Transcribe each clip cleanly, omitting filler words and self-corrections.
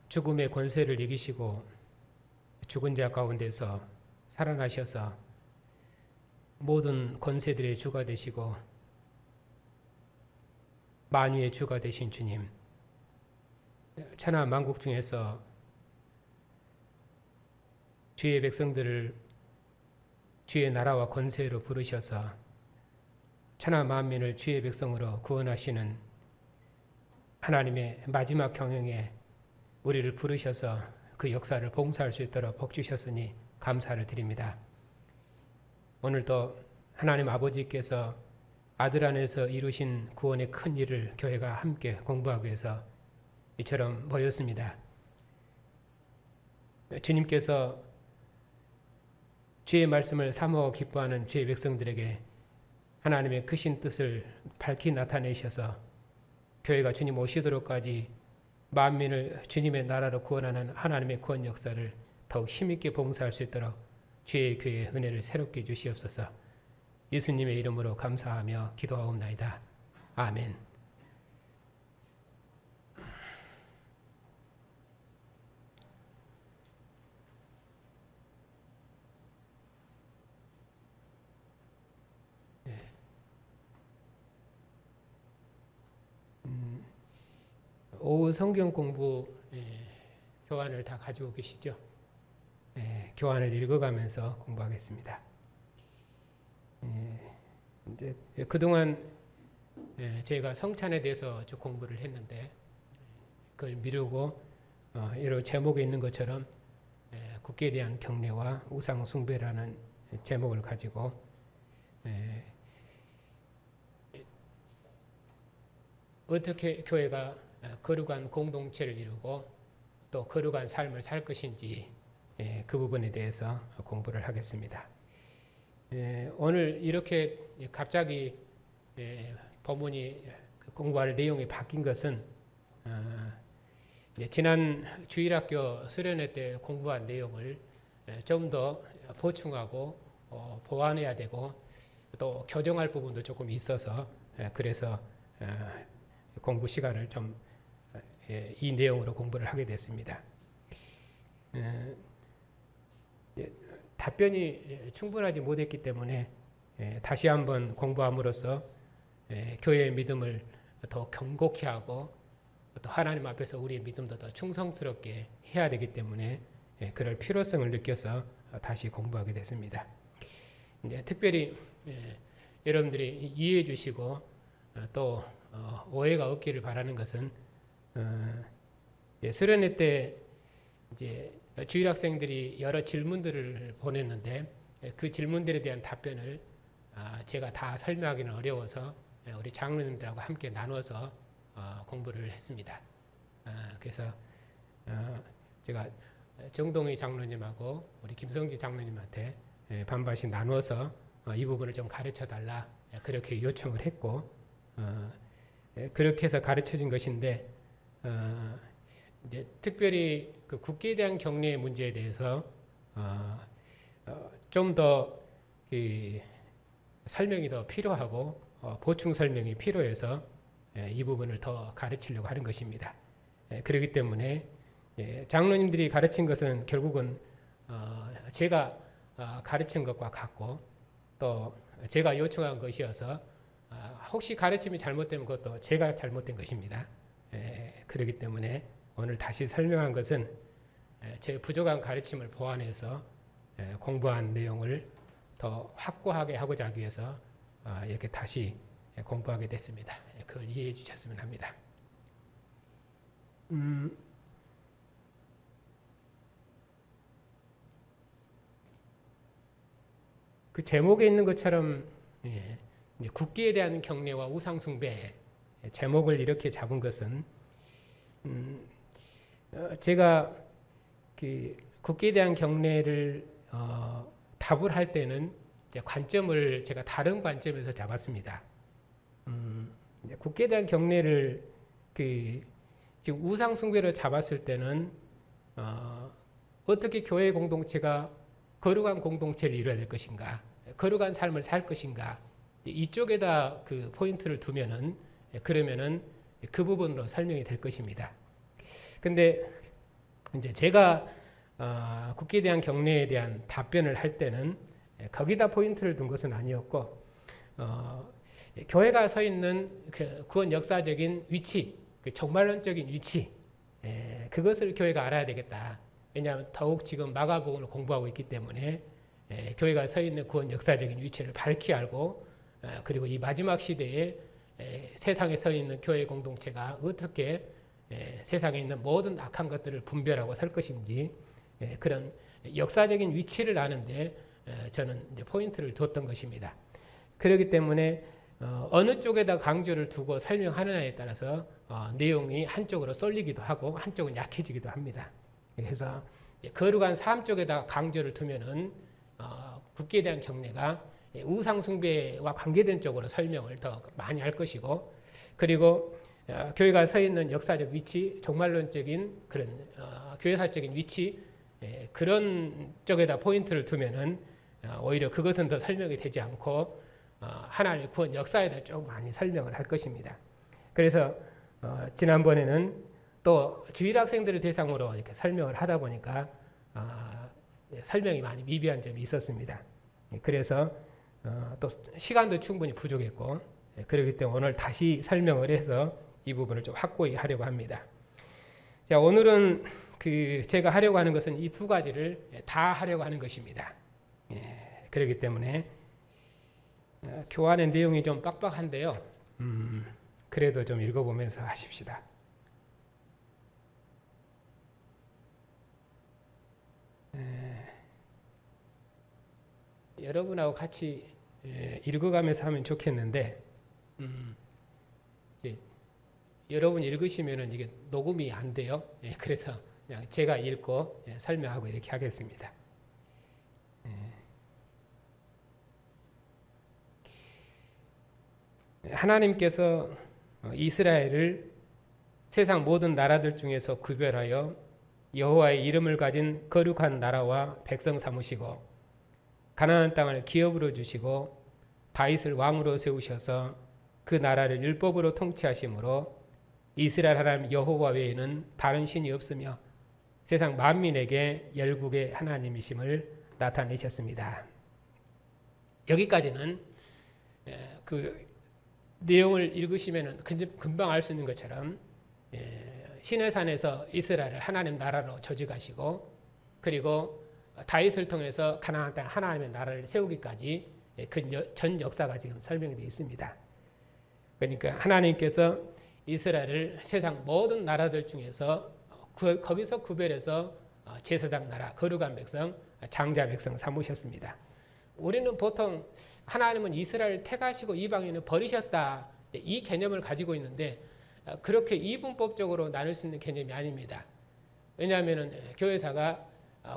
죽음의 권세를 이기시고 죽은 자 가운데서 살아나셔서 모든 권세들의 주가 되시고 만유의 주가 되신 주님, 천하 만국 중에서 주의 백성들을 주의 나라와 권세로 부르셔서 천하 만민을 주의 백성으로 구원하시는 하나님의 마지막 경영에 우리를 부르셔서 그 역사를 봉사할 수 있도록 복 주셨으니 감사를 드립니다. 오늘도 하나님 아버지께서 아들 안에서 이루신 구원의 큰 일을 교회가 함께 공부하기 위해서 이처럼 모였습니다. 주님께서 주의 말씀을 사모하고 기뻐하는 주의 백성들에게 하나님의 크신 뜻을 밝히 나타내셔서 교회가 주님 오시도록까지 만민을 주님의 나라로 구원하는 하나님의 구원 역사를 더욱 힘있게 봉사할 수 있도록 주의 교회의 은혜를 새롭게 주시옵소서. 예수님의 이름으로 감사하며 기도하옵나이다. 아멘. 오후 성경 공부 교환을 다 가지고 계시죠? 교환을 읽어가면서 공부하겠습니다. 이제 그동안 저희가 성찬에 대해서 좀 공부를 했는데 그걸 미루고 이런 제목에 있는 것처럼 국기에 대한 경례와 우상 숭배라는 제목을 가지고 어떻게 교회가 거룩한 공동체를 이루고 또 거룩한 삶을 살 것인지 그 부분에 대해서 공부를 하겠습니다. 오늘 이렇게 갑자기 본문이 공부할 내용이 바뀐 것은 지난 주일학교 수련회 때 공부한 내용을 좀 더 보충하고 보완해야 되고 또 교정할 부분도 조금 있어서 그래서 공부 시간을 좀 이 내용으로 공부를 하게 됐습니다. 답변이 충분하지 못했기 때문에 다시 한번 공부함으로써 교회의 믿음을 더 견고히 하고 또 하나님 앞에서 우리의 믿음도 더 충성스럽게 해야 되기 때문에 그럴 필요성을 느껴서 다시 공부하게 됐습니다. 특별히 여러분들이 이해해 주시고 또 오해가 없기를 바라는 것은 수련회 때 이제 주일 학생들이 여러 질문들을 보냈는데 그 질문들에 대한 답변을 제가 다 설명하기는 어려워서 우리 장로님들하고 함께 나눠서 공부를 했습니다. 그래서 제가 정동희 장로님하고 우리 김성지 장로님한테 반반씩 나눠서 이 부분을 좀 가르쳐 달라 그렇게 요청을 했고 그렇게 해서 가르쳐진 것인데 이제 특별히 그 국기에 대한 경례의 문제에 대해서 좀 더 설명이 더 필요하고 보충 설명이 필요해서 이 부분을 더 가르치려고 하는 것입니다. 그렇기 때문에 장로님들이 가르친 것은 결국은 제가 가르친 것과 같고 또 제가 요청한 것이어서 혹시 가르침이 잘못되면 그것도 제가 잘못된 것입니다. 그렇기 때문에 오늘 다시 설명한 것은 제 부족한 가르침을 보완해서 공부한 내용을 더 확고하게 하고자 하기 위해서 이렇게 다시 공부하게 됐습니다. 그걸 이해해 주셨으면 합니다. 그 제목에 있는 것처럼 국기에 대한 경례와 우상숭배 제목을 이렇게 잡은 것은 제가 그 국기에 대한 경례를 답을 할 때는 관점을 제가 다른 관점에서 잡았습니다. 국기에 대한 경례를 지금 우상 숭배로 잡았을 때는 어떻게 교회 공동체가 거룩한 공동체를 이루어야 될 것인가, 거룩한 삶을 살 것인가 이쪽에다 그 포인트를 두면은 그러면은 그 부분으로 설명이 될 것입니다. 근데 이제 제가 국기에 대한 경례에 대한 답변을 할 때는 거기다 포인트를 둔 것은 아니었고 교회가 서 있는 그 구원 역사적인 위치, 그 종말론적인 위치, 그것을 교회가 알아야 되겠다. 왜냐하면 더욱 지금 마가복음을 공부하고 있기 때문에 교회가 서 있는 구원 역사적인 위치를 밝히 알고 그리고 이 마지막 시대에 세상에 서 있는 교회 공동체가 어떻게 세상에 있는 모든 악한 것들을 분별하고 살 것인지 그런 역사적인 위치를 아는데 저는 이제 포인트를 뒀던 것입니다. 그렇기 때문에 어느 쪽에다 강조를 두고 설명하느냐에 따라서 내용이 한쪽으로 쏠리기도 하고 한쪽은 약해지기도 합니다. 그래서 거룩한 삶 쪽에다 강조를 두면은 국기에 대한 경례가 우상 숭배와 관계된 쪽으로 설명을 더 많이 할 것이고, 그리고 교회가 서 있는 역사적 위치, 종말론적인 그런 교회사적인 위치, 그런 쪽에다 포인트를 두면은 오히려 그것은 더 설명이 되지 않고 하나님의 구원 역사에다 좀 많이 설명을 할 것입니다. 그래서 지난번에는 또 주일 학생들을 대상으로 이렇게 설명을 하다 보니까 설명이 많이 미비한 점이 있었습니다. 그래서 또 시간도 충분히 부족했고, 그렇기 때문에 오늘 다시 설명을 해서 이 부분을 좀 확고히 하려고 합니다. 자, 오늘은 제가 하려고 하는 것은 이 두 가지를 다 하려고 하는 것입니다. 그렇기 때문에 교환의 내용이 좀 빡빡한데요. 그래도 좀 읽어보면서 하십시다. 여러분하고 같이 읽어가면서 하면 좋겠는데 여러분 읽으시면은 이게 녹음이 안 돼요. 그래서 그냥 제가 읽고 설명하고 이렇게 하겠습니다. 하나님께서 이스라엘을 세상 모든 나라들 중에서 구별하여 여호와의 이름을 가진 거룩한 나라와 백성 삼으시고 가나안 땅을 기업으로 주시고 다윗을 왕으로 세우셔서 그 나라를 율법으로 통치하심으로 이스라엘 하나님 여호와 외에는 다른 신이 없으며 세상 만민에게 열국의 하나님이심을 나타내셨습니다. 여기까지는 그 내용을 읽으시면 금방 알 수 있는 것처럼 시내산에서 이스라엘을 하나님 나라로 조직하시고 그리고 다윗을 통해서 가나안 땅 하나님의 나라를 세우기까지 그 전 역사가 지금 설명되어 있습니다. 그러니까 하나님께서 이스라엘을 세상 모든 나라들 중에서 거기서 구별해서 제사장 나라, 거룩한 백성, 장자 백성 삼으셨습니다. 우리는 보통 하나님은 이스라엘을 택하시고 이방인을 버리셨다, 이 개념을 가지고 있는데 그렇게 이분법적으로 나눌 수 있는 개념이 아닙니다. 왜냐하면 교회사가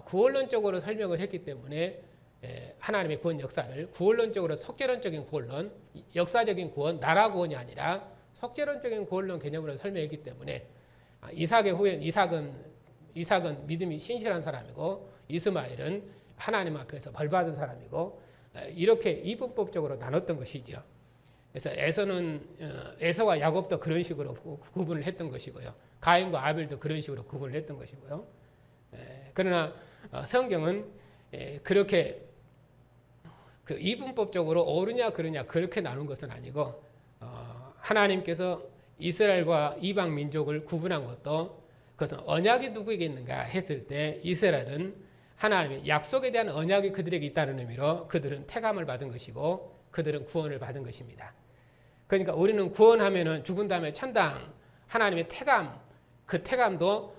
구원론적으로 설명을 했기 때문에 하나님의 구원 역사를 구원론적으로 속죄론적인 구원론, 역사적인 구원, 나라 구원이 아니라 속죄론적인 구원론 개념으로 설명했기 때문에 이삭의 후예는 이삭은 믿음이 신실한 사람이고 이스마엘은 하나님 앞에서 벌받은 사람이고 이렇게 이분법적으로 나눴던 것이죠. 그래서 에서와 야곱도 그런 식으로 구분을 했던 것이고요. 가인과 아벨도 그런 식으로 구분을 했던 것이고요. 그러나 성경은 그렇게 그 이분법적으로 옳으냐 그르냐 그렇게 나눈 것은 아니고 하나님께서 이스라엘과 이방 민족을 구분한 것도 그것은 언약이 누구에게 있는가 했을 때 이스라엘은 하나님의 약속에 대한 언약이 그들에게 있다는 의미로 그들은 택함을 받은 것이고 그들은 구원을 받은 것입니다. 그러니까 우리는 구원하면은 죽은 다음에 천당 하나님의 택함, 그 택함도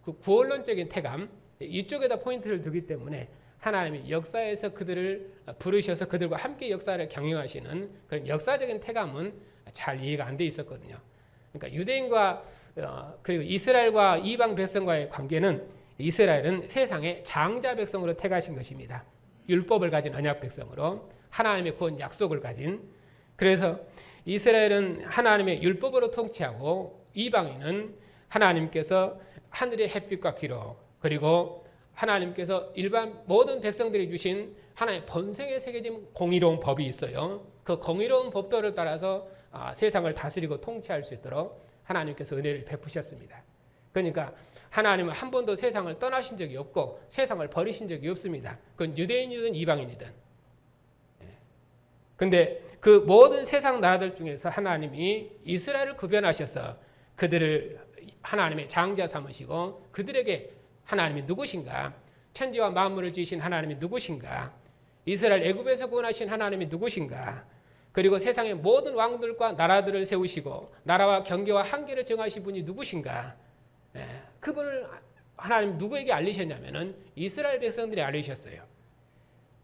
그 구원론적인 택함 이쪽에다 포인트를 두기 때문에 하나님이 역사에서 그들을 부르셔서 그들과 함께 역사를 경영하시는 그런 역사적인 택함은 잘 이해가 안 돼 있었거든요. 그러니까 유대인과 그리고 이스라엘과 이방 백성과의 관계는 이스라엘은 세상의 장자 백성으로 택하신 것입니다. 율법을 가진 언약 백성으로 하나님의 구원 약속을 가진. 그래서 이스라엘은 하나님의 율법으로 통치하고 이방인은 하나님께서 하늘의 햇빛과 기로 그리고 하나님께서 일반 모든 백성들이 주신 하나의 본성에 새겨진 공의로운 법이 있어요. 그 공의로운 법도를 따라서 세상을 다스리고 통치할 수 있도록 하나님께서 은혜를 베푸셨습니다. 그러니까 하나님은 한 번도 세상을 떠나신 적이 없고 세상을 버리신 적이 없습니다. 그건 유대인이든 이방인이든. 근데 그 모든 세상 나라들 중에서 하나님이 이스라엘을 구별하셔서 그들을 하나님의 장자 삼으시고 그들에게 하나님이 누구신가? 천지와 만물을 지으신 하나님이 누구신가? 이스라엘 애굽에서 구원하신 하나님이 누구신가? 그리고 세상의 모든 왕들과 나라들을 세우시고 나라와 경계와 한계를 정하신 분이 누구신가? 그분을 하나님 누구에게 알리셨냐면은 이스라엘 백성들이 알리셨어요.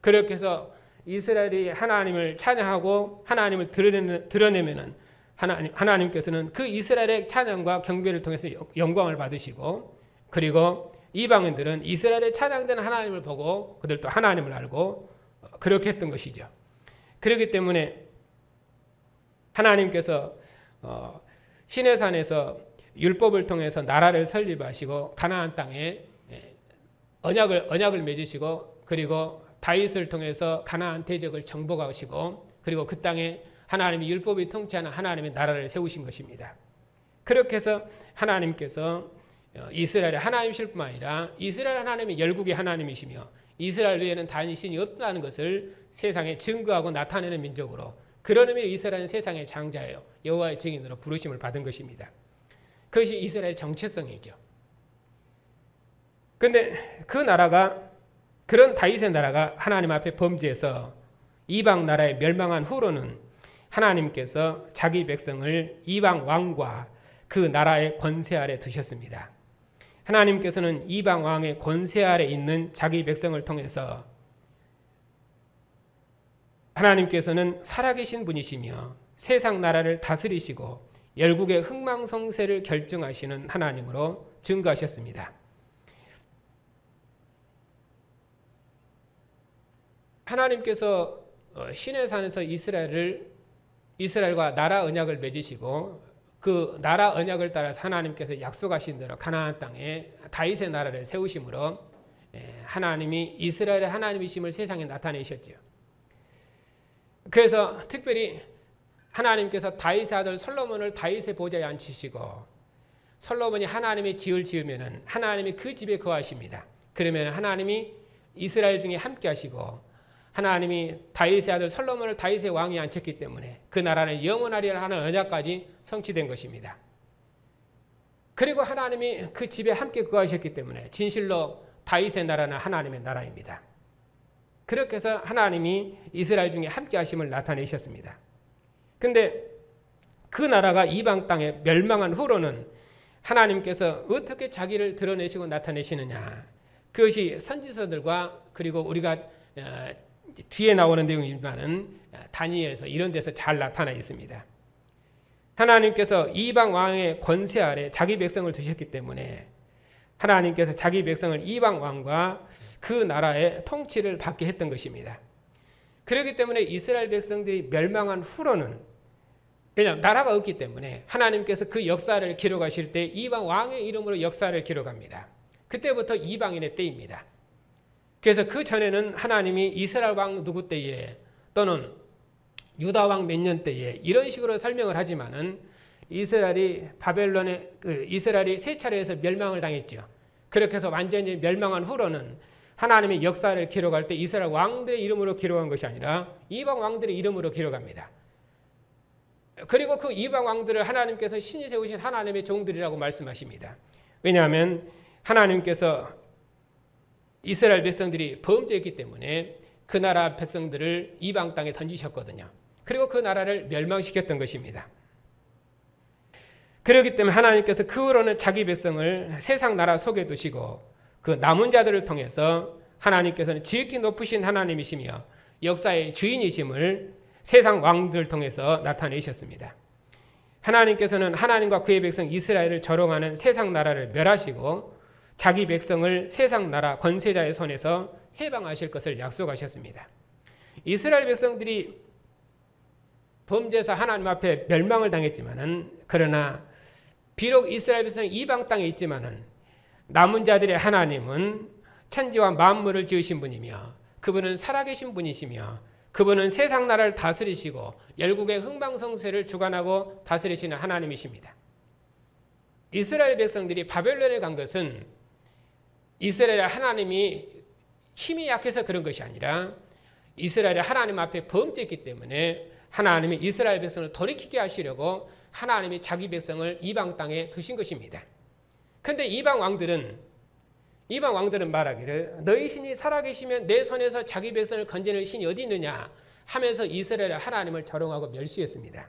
그렇게 해서 이스라엘이 하나님을 찬양하고 하나님을 드러내면은 하나님께서는 그 이스라엘의 찬양과 경배를 통해서 영광을 받으시고, 그리고 이방인들은 이스라엘의 찬양되는 하나님을 보고 그들도 하나님을 알고 그렇게 했던 것이죠. 그렇기 때문에 하나님께서 시내산에서 율법을 통해서 나라를 설립하시고 가나안 땅에 언약을 맺으시고, 그리고 다윗을 통해서 가나안 대적을 정복하시고, 그리고 그 땅에 하나님이 율법이 통치하는 하나님의 나라를 세우신 것입니다. 그렇게 해서 하나님께서 이스라엘의 하나님이실 뿐만 아니라 이스라엘 하나님이 열국의 하나님이시며 이스라엘 외에는 다른 신이 없다는 것을 세상에 증거하고 나타내는 민족으로, 그런 의미로 이스라엘은 세상의 장자예요. 여호와의 증인으로 부르심을 받은 것입니다. 그것이 이스라엘의 정체성이죠. 그런데 그 나라가, 그런 다윗의 나라가 하나님 앞에 범죄해서 이방 나라에 멸망한 후로는 하나님께서 자기 백성을 이방 왕과 그 나라의 권세 아래 두셨습니다. 하나님께서는 이방 왕의 권세 아래 있는 자기 백성을 통해서 하나님께서는 살아계신 분이시며 세상 나라를 다스리시고 열국의 흥망성쇠를 결정하시는 하나님으로 증거하셨습니다. 하나님께서 시내산에서 이스라엘과 나라 언약을 맺으시고 그 나라 언약을 따라서 하나님께서 약속하신 대로 가나안 땅에 다윗의 나라를 세우심으로 하나님이 이스라엘의 하나님이심을 세상에 나타내셨죠. 그래서 특별히 하나님께서 다윗의 아들 솔로몬을 다윗의 보좌에 앉히시고, 솔로몬이 하나님의 집을 지으면은 하나님이 그 집에 거하십니다. 그러면 하나님이 이스라엘 중에 함께 하시고, 하나님이 다윗의 아들 솔로몬을 다윗의 왕이 앉혔기 때문에 그 나라는 영원하리라 하는 언약까지 성취된 것입니다. 그리고 하나님이 그 집에 함께 거하셨기 때문에 진실로 다윗의 나라는 하나님의 나라입니다. 그렇게 해서 하나님이 이스라엘 중에 함께 하심을 나타내셨습니다. 그런데 그 나라가 이방 땅에 멸망한 후로는 하나님께서 어떻게 자기를 드러내시고 나타내시느냐, 그것이 선지서들과 그리고 우리가 뒤에 나오는 내용이지만은 다니엘서 이런 데서 잘 나타나 있습니다. 하나님께서 이방 왕의 권세 아래 자기 백성을 두셨기 때문에 하나님께서 자기 백성을 이방 왕과 그 나라의 통치를 받게 했던 것입니다. 그렇기 때문에 이스라엘 백성들이 멸망한 후로는, 왜냐하면 나라가 없기 때문에 하나님께서 그 역사를 기록하실 때 이방 왕의 이름으로 역사를 기록합니다. 그때부터 이방인의 때입니다. 그래서 그 전에는 하나님이 이스라엘 왕 누구 때에 또는 유다 왕 몇 년 때에 이런 식으로 설명을 하지만은 이스라엘이 이스라엘이 세 차례에서 멸망을 당했죠. 그렇게 해서 완전히 멸망한 후로는 하나님의 역사를 기록할 때 이스라엘 왕들의 이름으로 기록한 것이 아니라 이방 왕들의 이름으로 기록합니다. 그리고 그 이방 왕들을 하나님께서 신이 세우신 하나님의 종들이라고 말씀하십니다. 왜냐하면 하나님께서 이스라엘 백성들이 범죄했기 때문에 그 나라 백성들을 이방 땅에 던지셨거든요. 그리고 그 나라를 멸망시켰던 것입니다. 그렇기 때문에 하나님께서 그 후로는 자기 백성을 세상 나라 속에 두시고 그 남은 자들을 통해서 하나님께서는 지극히 높으신 하나님이시며 역사의 주인이심을 세상 왕들을 통해서 나타내셨습니다. 하나님께서는 하나님과 그의 백성 이스라엘을 조롱하는 세상 나라를 멸하시고 자기 백성을 세상 나라 권세자의 손에서 해방하실 것을 약속하셨습니다. 이스라엘 백성들이 범죄해서 하나님 앞에 멸망을 당했지만은, 그러나 비록 이스라엘 백성이 이방 땅에 있지만은 남은 자들의 하나님은 천지와 만물을 지으신 분이며 그분은 살아계신 분이시며 그분은 세상 나라를 다스리시고 열국의 흥망성쇠를 주관하고 다스리시는 하나님이십니다. 이스라엘 백성들이 바벨론에 간 것은 이스라엘 하나님이 힘이 약해서 그런 것이 아니라 이스라엘이 하나님 앞에 범죄했기 때문에 하나님이 이스라엘 백성을 돌이키게 하시려고 하나님이 자기 백성을 이방 땅에 두신 것입니다. 그런데 이방 왕들은 말하기를 너희 신이 살아계시면 내 손에서 자기 백성을 건지는 신이 어디 있느냐 하면서 이스라엘 하나님을 조롱하고 멸시했습니다.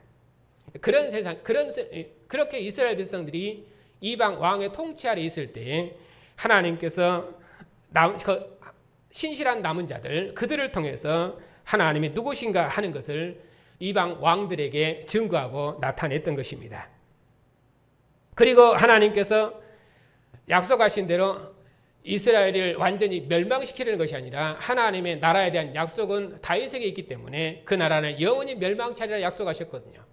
그렇게 이스라엘 백성들이 이방 왕의 통치 아래 있을 때에 하나님께서 신실한 남은 자들 그들을 통해서 하나님이 누구신가 하는 것을 이방 왕들에게 증거하고 나타냈던 것입니다. 그리고 하나님께서 약속하신 대로 이스라엘을 완전히 멸망시키려는 것이 아니라 하나님의 나라에 대한 약속은 다윗에게 있기 때문에 그 나라는 영원히 멸망치 아니라 약속하셨거든요.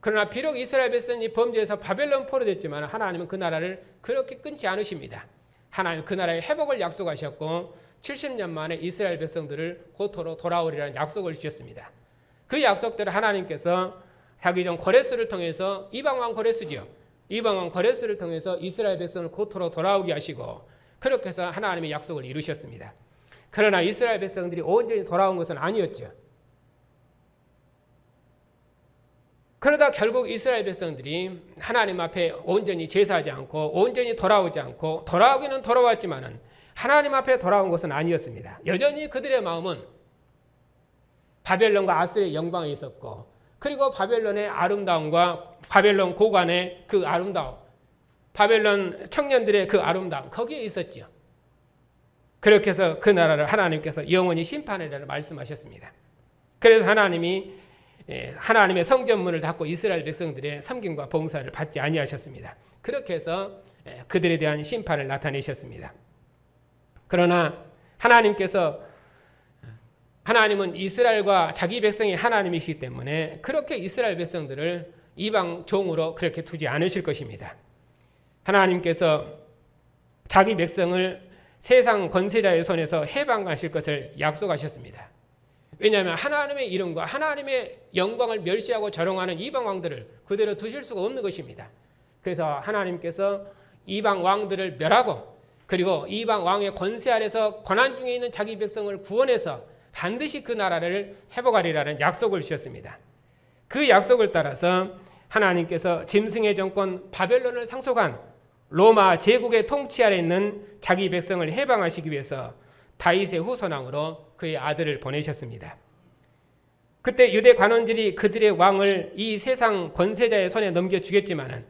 그러나 비록 이스라엘 백성이 범죄해서 바벨론 포로됐지만 하나님은 그 나라를 그렇게 끊지 않으십니다. 하나님 그 나라의 회복을 약속하셨고 70년 만에 이스라엘 백성들을 고토로 돌아오리라는 약속을 주셨습니다. 그 약속대로 하나님께서 자기 종 고레스를 통해서 이방왕 고레스죠. 이방왕 고레스를 통해서 이스라엘 백성을 고토로 돌아오게 하시고 그렇게 해서 하나님의 약속을 이루셨습니다. 그러나 이스라엘 백성들이 온전히 돌아온 것은 아니었죠. 그러다 결국 이스라엘 백성들이 하나님 앞에 온전히 제사하지 않고 온전히 돌아오지 않고 돌아오기는 돌아왔지만은 하나님 앞에 돌아온 것은 아니었습니다. 여전히 그들의 마음은 바벨론과 아수르의 영광에 있었고 그리고 바벨론의 아름다움과 바벨론 고관의 그 아름다움 바벨론 청년들의 그 아름다움 거기에 있었죠. 그렇게 해서 그 나라를 하나님께서 영원히 심판하리라 말씀하셨습니다. 그래서 하나님이 하나님의 성전문을 닫고 이스라엘 백성들의 섬김과 봉사를 받지 아니하셨습니다. 그렇게 해서 그들에 대한 심판을 나타내셨습니다. 그러나 하나님은 이스라엘과 자기 백성이 하나님이시기 때문에 그렇게 이스라엘 백성들을 이방 종으로 그렇게 두지 않으실 것입니다. 하나님께서 자기 백성을 세상 권세자의 손에서 해방하실 것을 약속하셨습니다. 왜냐하면 하나님의 이름과 하나님의 영광을 멸시하고 조롱하는 이방 왕들을 그대로 두실 수가 없는 것입니다. 그래서 하나님께서 이방 왕들을 멸하고 그리고 이방 왕의 권세 아래서 고난 중에 있는 자기 백성을 구원해서 반드시 그 나라를 회복하리라는 약속을 주셨습니다. 그 약속을 따라서 하나님께서 짐승의 정권 바벨론을 상속한 로마 제국의 통치 아래 있는 자기 백성을 해방하시기 위해서 다윗의 후손왕으로 그의 아들을 보내셨습니다. 그때 유대 관원들이 그들의 왕을 이 세상 권세자의 손에 넘겨주겠지만은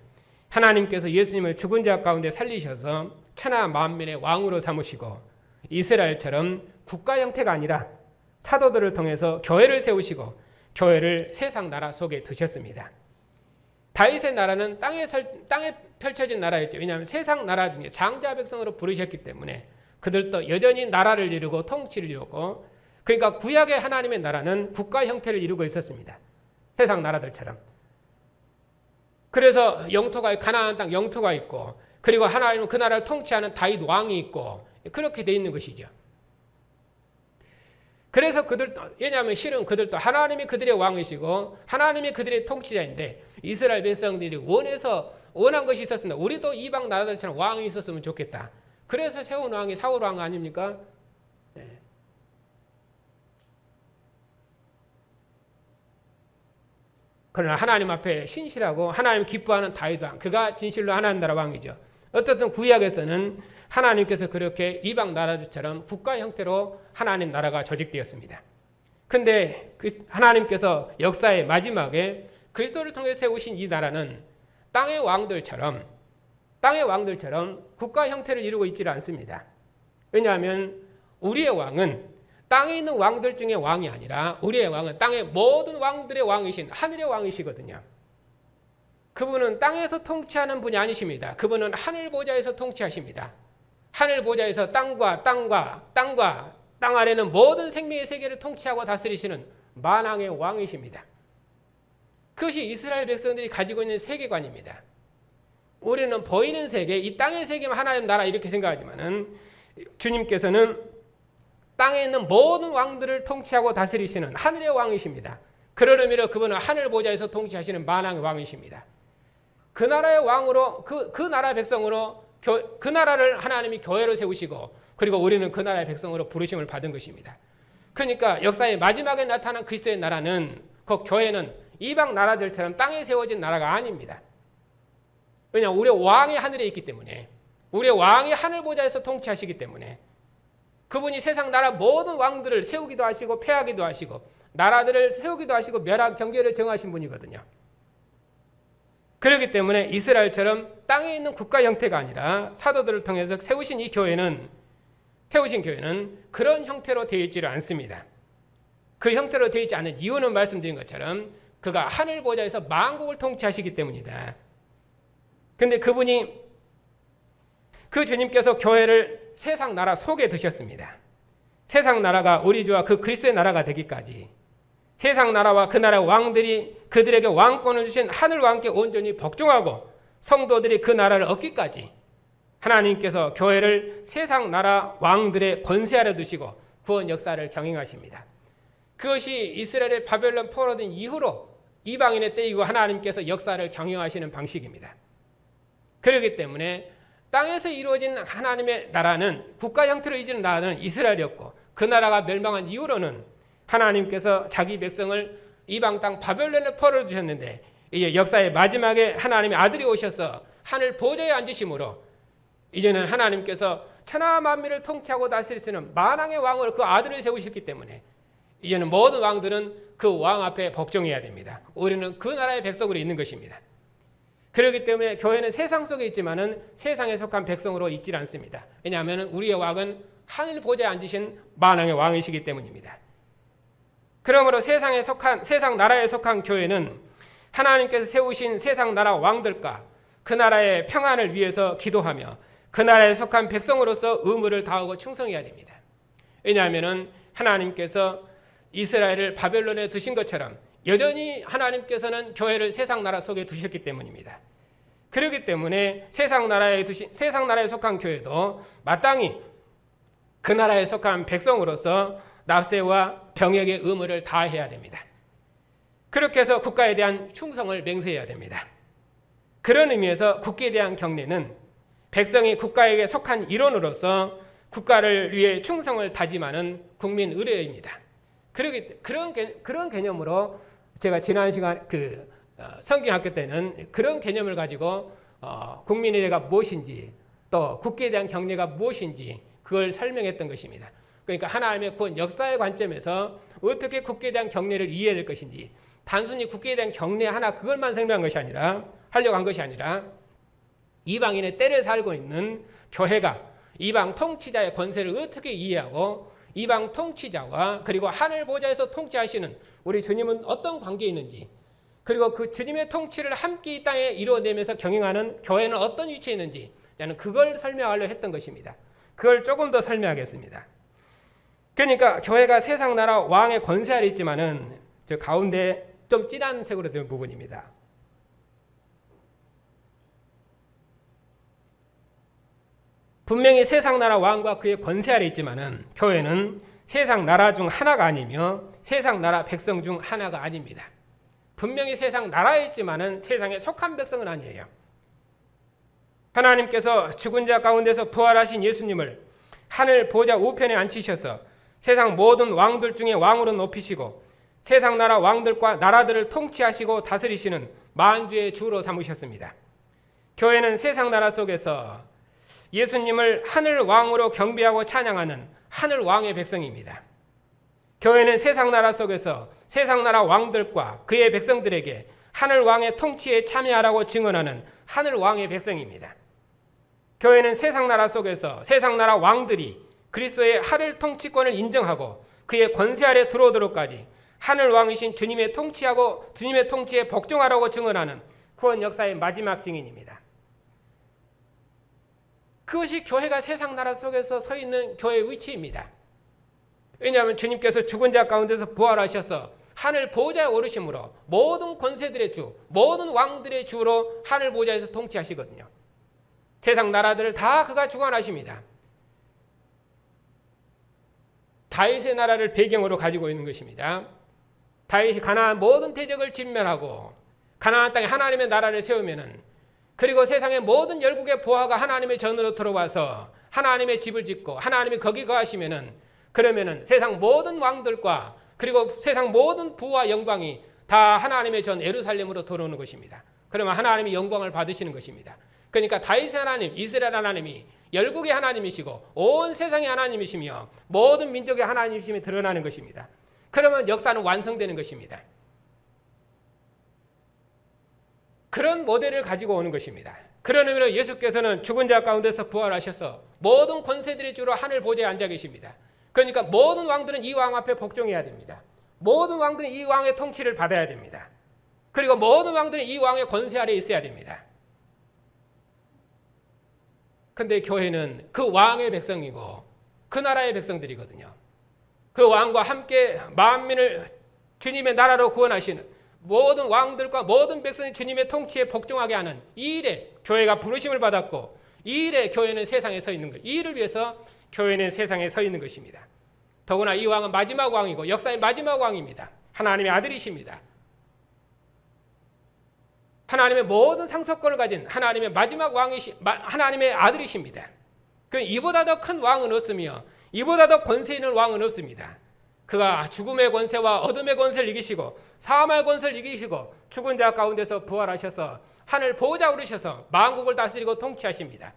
하나님께서 예수님을 죽은 자 가운데 살리셔서 천하 만민의 왕으로 삼으시고 이스라엘처럼 국가 형태가 아니라 사도들을 통해서 교회를 세우시고 교회를 세상 나라 속에 두셨습니다. 다윗의 나라는 땅에 펼쳐진 나라였죠. 왜냐하면 세상 나라 중에 장자 백성으로 부르셨기 때문에 그들도 여전히 나라를 이루고 통치를 이루고 그러니까 구약의 하나님의 나라는 국가 형태를 이루고 있었습니다. 세상 나라들처럼. 그래서 영토가 가나안 땅 영토가 있고 그리고 하나님은 그 나라를 통치하는 다윗 왕이 있고 그렇게 돼 있는 것이죠. 그래서 왜냐하면 실은 그들도 하나님이 그들의 왕이시고 하나님이 그들의 통치자인데 이스라엘 백성들이 원한 것이 있었습니다. 우리도 이방 나라들처럼 왕이 있었으면 좋겠다. 그래서 세운 왕이 사울 왕 아닙니까? 네. 그러나 하나님 앞에 신실하고 하나님 기뻐하는 다윗 왕, 그가 진실로 하나님 나라 왕이죠. 어떻든 구약에서는 하나님께서 그렇게 이방 나라들처럼 국가 형태로 하나님 나라가 조직되었습니다. 그런데 하나님께서 역사의 마지막에 그리스도를 통해 세우신 이 나라는 땅의 왕들처럼 국가 형태를 이루고 있지는 않습니다. 왜냐하면 우리의 왕은 땅에 있는 왕들 중에 왕이 아니라 우리의 왕은 땅의 모든 왕들의 왕이신 하늘의 왕이시거든요. 그분은 땅에서 통치하는 분이 아니십니다. 그분은 하늘 보좌에서 통치하십니다. 하늘 보좌에서 땅과 땅 아래는 모든 생명의 세계를 통치하고 다스리시는 만왕의 왕이십니다. 그것이 이스라엘 백성들이 가지고 있는 세계관입니다. 우리는 보이는 세계, 이 땅의 세계만 하나님 나라 이렇게 생각하지만은 주님께서는 땅에 있는 모든 왕들을 통치하고 다스리시는 하늘의 왕이십니다. 그런 의미로 그분은 하늘 보좌에서 통치하시는 만왕의 왕이십니다. 그 나라의 왕으로 그 나라 백성으로 그 나라를 하나님이 교회로 세우시고 그리고 우리는 그 나라의 백성으로 부르심을 받은 것입니다. 그러니까 역사의 마지막에 나타난 그리스도의 나라는 그 교회는 이방 나라들처럼 땅에 세워진 나라가 아닙니다. 왜냐하면 우리의 왕이 하늘에 있기 때문에 우리의 왕이 하늘 보좌에서 통치하시기 때문에 그분이 세상 나라 모든 왕들을 세우기도 하시고 폐하기도 하시고 나라들을 세우기도 하시고 멸학 경계를 정하신 분이거든요. 그렇기 때문에 이스라엘처럼 땅에 있는 국가 형태가 아니라 사도들을 통해서 세우신 교회는 그런 형태로 되어 있지를 않습니다. 그 형태로 되어 있지 않은 이유는 말씀드린 것처럼 그가 하늘 보좌에서 만국을 통치하시기 때문이다. 그런데 그 주님께서 교회를 세상 나라 속에 두셨습니다. 세상 나라가 우리 주와 그 그리스도의 나라가 되기까지 세상 나라와 그 나라의 왕들이 그들에게 왕권을 주신 하늘 왕께 온전히 복종하고 성도들이 그 나라를 얻기까지 하나님께서 교회를 세상 나라 왕들의 권세 아래 두시고 구원 역사를 경영하십니다. 그것이 이스라엘의 바벨론 포로된 이후로 이방인의 때이고 하나님께서 역사를 경영하시는 방식입니다. 그렇기 때문에 땅에서 이루어진 하나님의 나라는 국가 형태로 이루어진 나라는 이스라엘이었고 그 나라가 멸망한 이후로는 하나님께서 자기 백성을 이방 땅 바벨론에 포로로 두셨는데 이제 역사의 마지막에 하나님의 아들이 오셔서 하늘 보좌에 앉으심으로 이제는 하나님께서 천하 만민을 통치하고 다스리시는 만왕의 왕을 그 아들을 세우셨기 때문에 이제는 모든 왕들은 그 왕 앞에 복종해야 됩니다. 우리는 그 나라의 백성으로 있는 것입니다. 그렇기 때문에 교회는 세상 속에 있지만은 세상에 속한 백성으로 있지 않습니다. 왜냐하면 우리의 왕은 하늘 보좌에 앉으신 만왕의 왕이시기 때문입니다. 그러므로 세상 나라에 속한 교회는 하나님께서 세우신 세상 나라 왕들과 그 나라의 평안을 위해서 기도하며 그 나라에 속한 백성으로서 의무를 다하고 충성해야 됩니다. 왜냐하면 하나님께서 이스라엘을 바벨론에 두신 것처럼 여전히 하나님께서는 교회를 세상 나라 속에 두셨기 때문입니다. 그렇기 때문에 세상 나라에 속한 교회도 마땅히 그 나라에 속한 백성으로서 납세와 병역의 의무를 다해야 됩니다. 그렇게 해서 국가에 대한 충성을 맹세해야 됩니다. 그런 의미에서 국기에 대한 경례는 백성이 국가에게 속한 일원으로서 국가를 위해 충성을 다짐하는 국민 의례입니다. 그런 개념으로 제가 지난 시간 성경학교 때는 그런 개념을 가지고 국민의례가 무엇인지 또 국기에 대한 경례가 무엇인지 그걸 설명했던 것입니다. 그러니까 하나님의 구원 역사의 관점에서 어떻게 국기에 대한 경례를 이해해야 될 것인지 단순히 국기에 대한 경례 하나 그것만 설명한 것이 아니라 하려고 한 것이 아니라 이방인의 때를 살고 있는 교회가 이방 통치자의 권세를 어떻게 이해하고 이방 통치자와 그리고 하늘 보좌에서 통치하시는 우리 주님은 어떤 관계에 있는지 그리고 그 주님의 통치를 함께 이 땅에 이루어내면서 경영하는 교회는 어떤 위치에 있는지 저는 그걸 설명하려고 했던 것입니다. 그걸 조금 더 설명하겠습니다. 그러니까 교회가 세상 나라 왕의 권세 아래 있지만은 저 가운데 좀 진한 색으로 된 부분입니다. 분명히 세상 나라 왕과 그의 권세 아래 있지만은 교회는 세상 나라 중 하나가 아니며 세상 나라 백성 중 하나가 아닙니다. 분명히 세상 나라에 있지만은 세상에 속한 백성은 아니에요. 하나님께서 죽은 자 가운데서 부활하신 예수님을 하늘 보좌 우편에 앉히셔서 세상 모든 왕들 중에 왕으로 높이시고 세상 나라 왕들과 나라들을 통치하시고 다스리시는 만주의 주로 삼으셨습니다. 교회는 세상 나라 속에서 예수님을 하늘 왕으로 경배하고 찬양하는 하늘 왕의 백성입니다. 교회는 세상 나라 속에서 세상 나라 왕들과 그의 백성들에게 하늘 왕의 통치에 참여하라고 증언하는 하늘 왕의 백성입니다. 교회는 세상 나라 속에서 세상 나라 왕들이 그리스도의 하늘 통치권을 인정하고 그의 권세 아래 들어오도록까지 하늘 왕이신 주님의 통치하고 주님의 통치에 복종하라고 증언하는 구원 역사의 마지막 증인입니다. 그것이 교회가 세상 나라 속에서 서 있는 교회의 위치입니다. 왜냐하면 주님께서 죽은 자 가운데서 부활하셔서 하늘 보좌에 오르심으로 모든 권세들의 주, 모든 왕들의 주로 하늘 보좌에서 통치하시거든요. 세상 나라들을 다 그가 주관하십니다. 다윗의 나라를 배경으로 가지고 있는 것입니다. 다윗이 가나안 모든 대적을 진멸하고 가나안 땅에 하나님의 나라를 세우면은 그리고 세상의 모든 열국의 보화가 하나님의 전으로 들어와서 하나님의 집을 짓고 하나님이 거기 거하시면은, 그러면은 세상 모든 왕들과 그리고 세상 모든 부와 영광이 다 하나님의 전 예루살렘으로 들어오는 것입니다. 그러면 하나님이 영광을 받으시는 것입니다. 그러니까 다윗의 하나님, 이스라엘 하나님이 열국의 하나님이시고 온 세상의 하나님이시며 모든 민족의 하나님이심이 드러나는 것입니다. 그러면 역사는 완성되는 것입니다. 그런 모델을 가지고 오는 것입니다. 그런 의미로 예수께서는 죽은 자 가운데서 부활하셔서 모든 권세들의 주로 하늘 보좌에 앉아 계십니다. 그러니까 모든 왕들은 이 왕 앞에 복종해야 됩니다. 모든 왕들은 이 왕의 통치를 받아야 됩니다. 그리고 모든 왕들은 이 왕의 권세 아래에 있어야 됩니다. 근데 교회는 그 왕의 백성이고 그 나라의 백성들이거든요. 그 왕과 함께 만민을 주님의 나라로 구원하시는 모든 왕들과 모든 백성이 주님의 통치에 복종하게 하는 이 일에 교회가 부르심을 받았고, 이 일에 교회는 세상에 서 있는 것, 이 일을 위해서 교회는 세상에 서 있는 것입니다. 더구나 이 왕은 마지막 왕이고 역사의 마지막 왕입니다. 하나님의 아들이십니다. 하나님의 모든 상속권을 가진 하나님의 마지막 하나님의 아들이십니다. 이보다 더 큰 왕은 없으며 이보다 더 권세 있는 왕은 없습니다. 그가 죽음의 권세와 어둠의 권세를 이기시고 사망의 권세를 이기시고 죽은 자 가운데서 부활하셔서 하늘 보좌 오르셔서 만국을 다스리고 통치하십니다.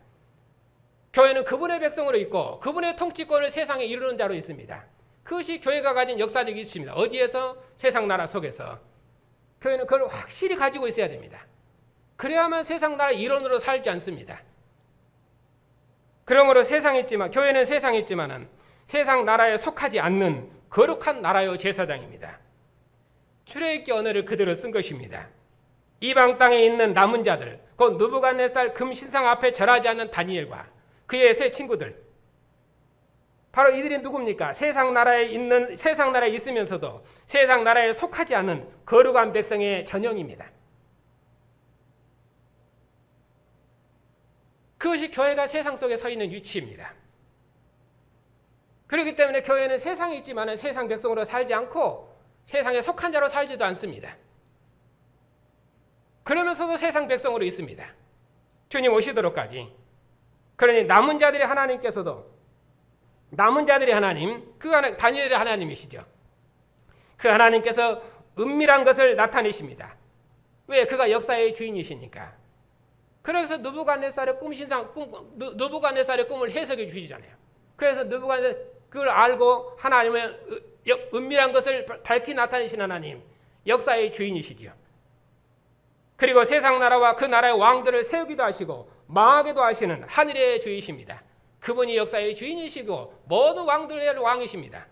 교회는 그분의 백성으로 있고 그분의 통치권을 세상에 이루는 자로 있습니다. 그것이 교회가 가진 역사적이 있습니다. 어디에서? 세상 나라 속에서. 교회는 그걸 확실히 가지고 있어야 됩니다. 그래야만 세상 나라 일원으로 살지 않습니다. 그러므로 세상에 있지만, 교회는 세상에 있지만은 세상 나라에 속하지 않는 거룩한 나라요 제사장입니다. 출애굽기 언어를 그대로 쓴 것입니다. 이방 땅에 있는 남은 자들, 곧 느부갓네살 금신상 앞에 절하지 않는 다니엘과 그의 세 친구들, 바로 이들이 누굽니까? 세상 나라에 있으면서도 세상 나라에 속하지 않은 거룩한 백성의 전형입니다. 그것이 교회가 세상 속에 서 있는 위치입니다. 그렇기 때문에 교회는 세상에 있지만 세상 백성으로 살지 않고 세상에 속한 자로 살지도 않습니다. 그러면서도 세상 백성으로 있습니다. 주님 오시도록까지. 그러니 남은 자들의 하나님께서도, 남은 자들의 하나님, 다니엘의 하나님이시죠. 그 하나님께서 은밀한 것을 나타내십니다. 왜? 그가 역사의 주인이시니까. 그래서 느부갓네살의 꿈을 해석해 주시잖아요. 그래서 느부갓네살 그걸 알고 하나님의 은밀한 것을 밝히 나타내신 하나님, 역사의 주인이시지요. 그리고 세상 나라와 그 나라의 왕들을 세우기도 하시고 망하게도 하시는 하늘의 주이십니다. 그분이 역사의 주인이시고 모든 왕들의 왕이십니다.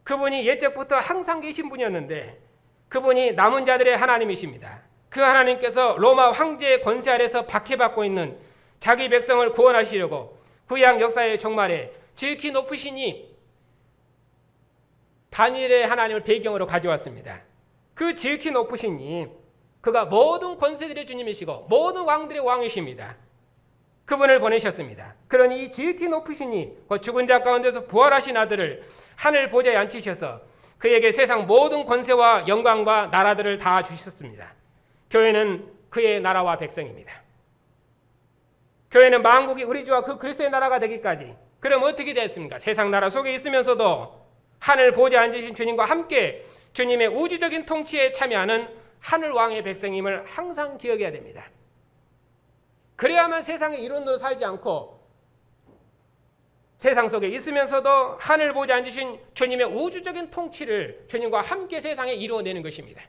그분이 옛적부터 항상 계신 분이었는데 그분이 남은 자들의 하나님이십니다. 그 하나님께서 로마 황제의 권세 아래서 박해받고 있는 자기 백성을 구원하시려고 구약 역사의 종말에 지극히 높으시니 다니엘의 하나님을 배경으로 가져왔습니다. 그 지극히 높으시니 그가 모든 권세들의 주님이시고 모든 왕들의 왕이십니다. 그분을 보내셨습니다. 그러니 이 지극히 높으시니 죽은 자 가운데서 부활하신 아들을 하늘 보좌에 앉히셔서 그에게 세상 모든 권세와 영광과 나라들을 다 주셨습니다. 교회는 그의 나라와 백성입니다. 교회는 만국이 우리 주와 그 그리스도의 나라가 되기까지. 그럼 어떻게 됐습니까? 세상 나라 속에 있으면서도 하늘 보좌에 앉으신 주님과 함께 주님의 우주적인 통치에 참여하는 하늘 왕의 백성임을 항상 기억해야 됩니다. 그래야만 세상의 일원으로 살지 않고 세상 속에 있으면서도 하늘 보좌에 앉으신 주님의 우주적인 통치를 주님과 함께 세상에 이루어내는 것입니다.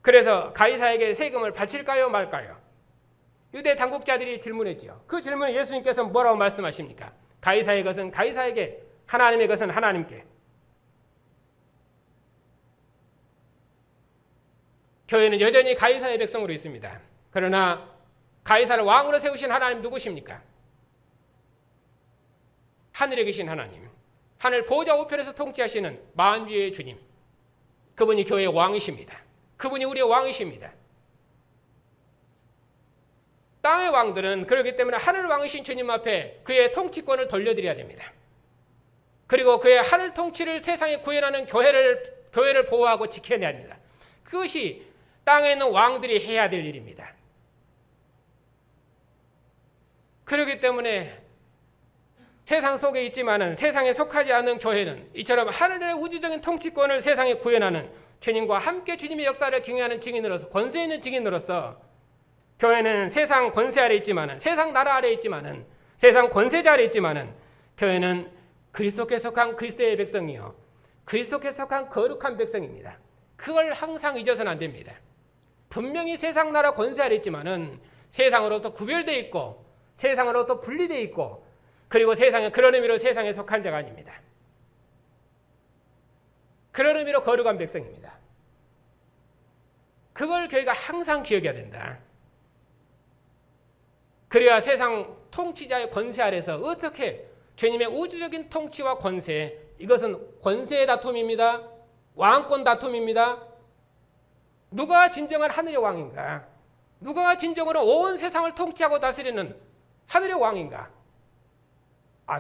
그래서 가이사에게 세금을 바칠까요 말까요? 유대 당국자들이 질문했지요. 그 질문에 예수님께서 뭐라고 말씀하십니까? 가이사의 것은 가이사에게, 하나님의 것은 하나님께. 교회는 여전히 가이사의 백성으로 있습니다. 그러나 가이사를 왕으로 세우신 하나님 누구십니까? 하늘에 계신 하나님, 하늘 보좌 우편에서 통치하시는 만주의 주님, 그분이 교회의 왕이십니다. 그분이 우리의 왕이십니다. 땅의 왕들은 그렇기 때문에 하늘 왕이신 주님 앞에 그의 통치권을 돌려드려야 됩니다. 그리고 그의 하늘 통치를 세상에 구현하는 교회를 보호하고 지켜내야 합니다. 그것이 땅에 있는 왕들이 해야 될 일입니다. 그렇기 때문에 세상 속에 있지만은 세상에 속하지 않는 교회는 이처럼 하늘의 우주적인 통치권을 세상에 구현하는 주님과 함께 주님의 역사를 경영하는 증인으로서, 권세 있는 증인으로서, 교회는 세상 권세 아래 있지만은, 세상 나라 아래 있지만은, 세상 권세자 아래 있지만은, 교회는 그리스도께 속한 그리스도의 백성이요, 그리스도께 속한 거룩한 백성입니다. 그걸 항상 잊어서는 안 됩니다. 분명히 세상 나라 권세 아래 있지만은 세상으로부터 구별되어 있고 세상으로부터 분리되어 있고, 그리고 세상에, 그런 의미로 세상에 속한 자가 아닙니다. 그런 의미로 거룩한 백성입니다. 그걸 교회가 항상 기억해야 된다. 그래야 세상 통치자의 권세 아래서 어떻게 주님의 우주적인 통치와 권세, 이것은 권세의 다툼입니다. 왕권 다툼입니다. 누가 진정한 하늘의 왕인가? 누가 진정으로 온 세상을 통치하고 다스리는 하늘의 왕인가?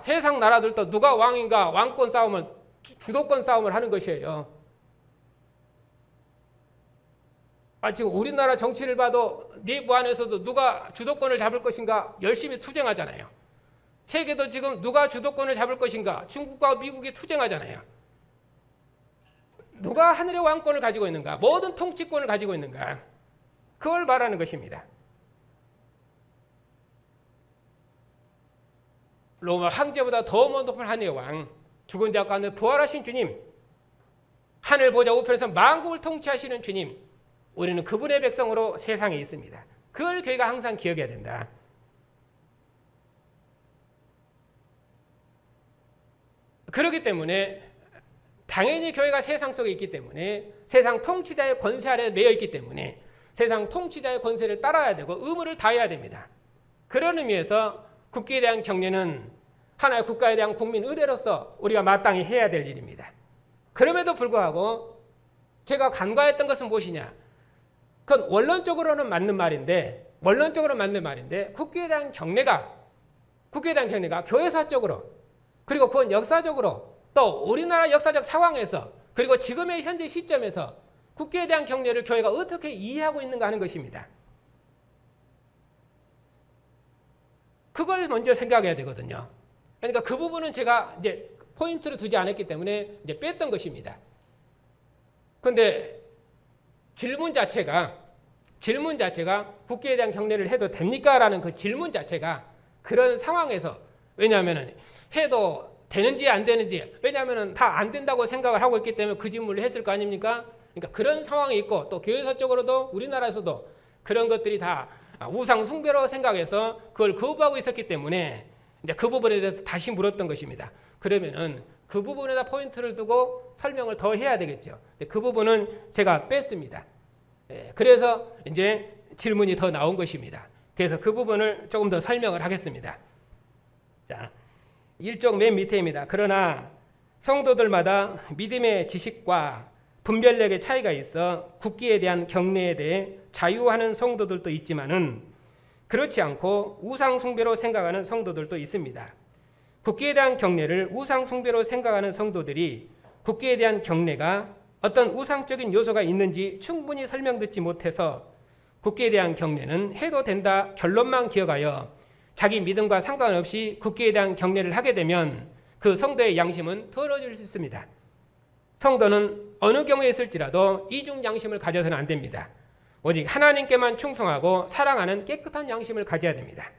세상 나라들도 누가 왕인가? 왕권 싸움을, 주도권 싸움을 하는 것이에요. 지금 우리나라 정치를 봐도 내부 안에서도 누가 주도권을 잡을 것인가 열심히 투쟁하잖아요. 세계도 지금 누가 주도권을 잡을 것인가 중국과 미국이 투쟁하잖아요. 누가 하늘의 왕권을 가지고 있는가, 모든 통치권을 가지고 있는가, 그걸 말하는 것입니다. 로마 황제보다 더 높은 하늘의 왕, 죽은 자 가운데 부활하신 주님, 하늘 보좌 우편에서 만국을 통치하시는 주님, 우리는 그분의 백성으로 세상에 있습니다. 그걸 교회가 항상 기억해야 된다. 그렇기 때문에 당연히 교회가 세상 속에 있기 때문에, 세상 통치자의 권세 아래 매여 있기 때문에 세상 통치자의 권세를 따라야 되고 의무를 다해야 됩니다. 그런 의미에서 국기에 대한 경례는 하나의 국가에 대한 국민 의례로서 우리가 마땅히 해야 될 일입니다. 그럼에도 불구하고 제가 간과했던 것은 무엇이냐? 그건 원론적으로는 맞는 말인데, 국기에 대한 경례가 교회사적으로, 그리고 그건 역사적으로, 또 우리나라 역사적 상황에서, 그리고 지금의 현재 시점에서 국기에 대한 경례를 교회가 어떻게 이해하고 있는가 하는 것입니다. 그걸 먼저 생각해야 되거든요. 그러니까 그 부분은 제가 이제 포인트를 두지 않았기 때문에 이제 뺐던 것입니다. 그런데 질문 자체가 국기에 대한 경례를 해도 됩니까? 라는 그 질문 자체가 그런 상황에서, 왜냐하면 해도 되는지 안 되는지, 왜냐하면 다 안 된다고 생각을 하고 있기 때문에 그 질문을 했을 거 아닙니까? 그러니까 그런 상황이 있고, 또 교회사적으로도 우리나라에서도 그런 것들이 다 우상 숭배로 생각해서 그걸 거부하고 있었기 때문에 이제 그 부분에 대해서 다시 물었던 것입니다. 그러면은 그 부분에다 포인트를 두고 설명을 더 해야 되겠죠. 그 부분은 제가 뺐습니다. 그래서 이제 질문이 더 나온 것입니다. 그래서 그 부분을 조금 더 설명을 하겠습니다. 자, 1쪽 맨 밑에입니다. 그러나 성도들마다 믿음의 지식과 분별력의 차이가 있어 국기에 대한 경례에 대해 자유하는 성도들도 있지만은 그렇지 않고 우상 숭배로 생각하는 성도들도 있습니다. 국기에 대한 경례를 우상 숭배로 생각하는 성도들이 국기에 대한 경례가 어떤 우상적인 요소가 있는지 충분히 설명듣지 못해서 국기에 대한 경례는 해도 된다 결론만 기억하여 자기 믿음과 상관없이 국기에 대한 경례를 하게 되면 그 성도의 양심은 더러워질 수 있습니다. 성도는 어느 경우에 있을지라도 이중 양심을 가져서는 안 됩니다. 오직 하나님께만 충성하고 사랑하는 깨끗한 양심을 가져야 됩니다.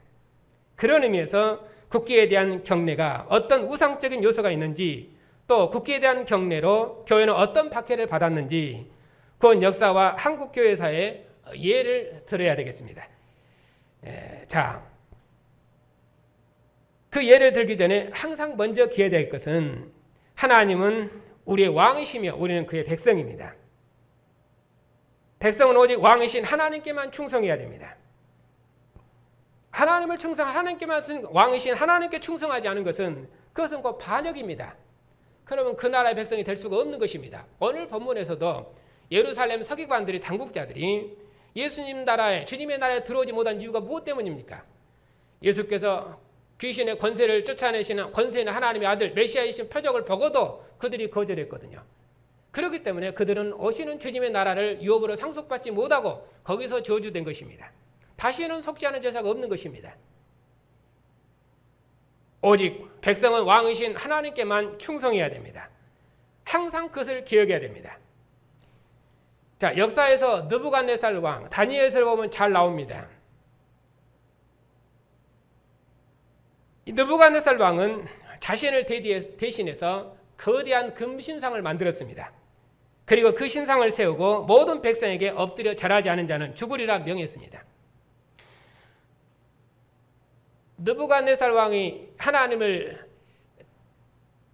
그런 의미에서 국기에 대한 경례가 어떤 우상적인 요소가 있는지, 또 국기에 대한 경례로 교회는 어떤 박해를 받았는지, 그건 역사와 한국교회사의 예를 들어야 되겠습니다. 자, 그 예를 들기 전에 항상 먼저 기억해야 될 것은 하나님은 우리의 왕이시며 우리는 그의 백성입니다. 백성은 오직 왕이신 하나님께만 충성해야 됩니다. 하나님께만 왕이신 하나님께 충성하지 않은 것은 그것은 곧 반역입니다. 그러면 그 나라의 백성이 될 수가 없는 것입니다. 오늘 본문에서도 예루살렘 서기관들이, 당국자들이 예수님 나라에, 주님의 나라에 들어오지 못한 이유가 무엇 때문입니까? 예수께서 귀신의 권세를 쫓아내시는 권세 있는 하나님의 아들 메시아이신 표적을 보고도 그들이 거절했거든요. 그렇기 때문에 그들은 오시는 주님의 나라를 유업으로 상속받지 못하고 거기서 저주된 것입니다. 다시는 속지 않은 제사가 없는 것입니다. 오직 백성은 왕이신 하나님께만 충성해야 됩니다. 항상 그것을 기억해야 됩니다. 자, 역사에서 느부갓네살 왕, 다니엘서를 보면 잘 나옵니다. 이 느부갓네살 왕은 자신을 대신해서 거대한 금신상을 만들었습니다. 그리고 그 신상을 세우고 모든 백성에게 엎드려 절하지 않은 자는 죽으리라 명했습니다. 느부갓네살 왕이 하나님을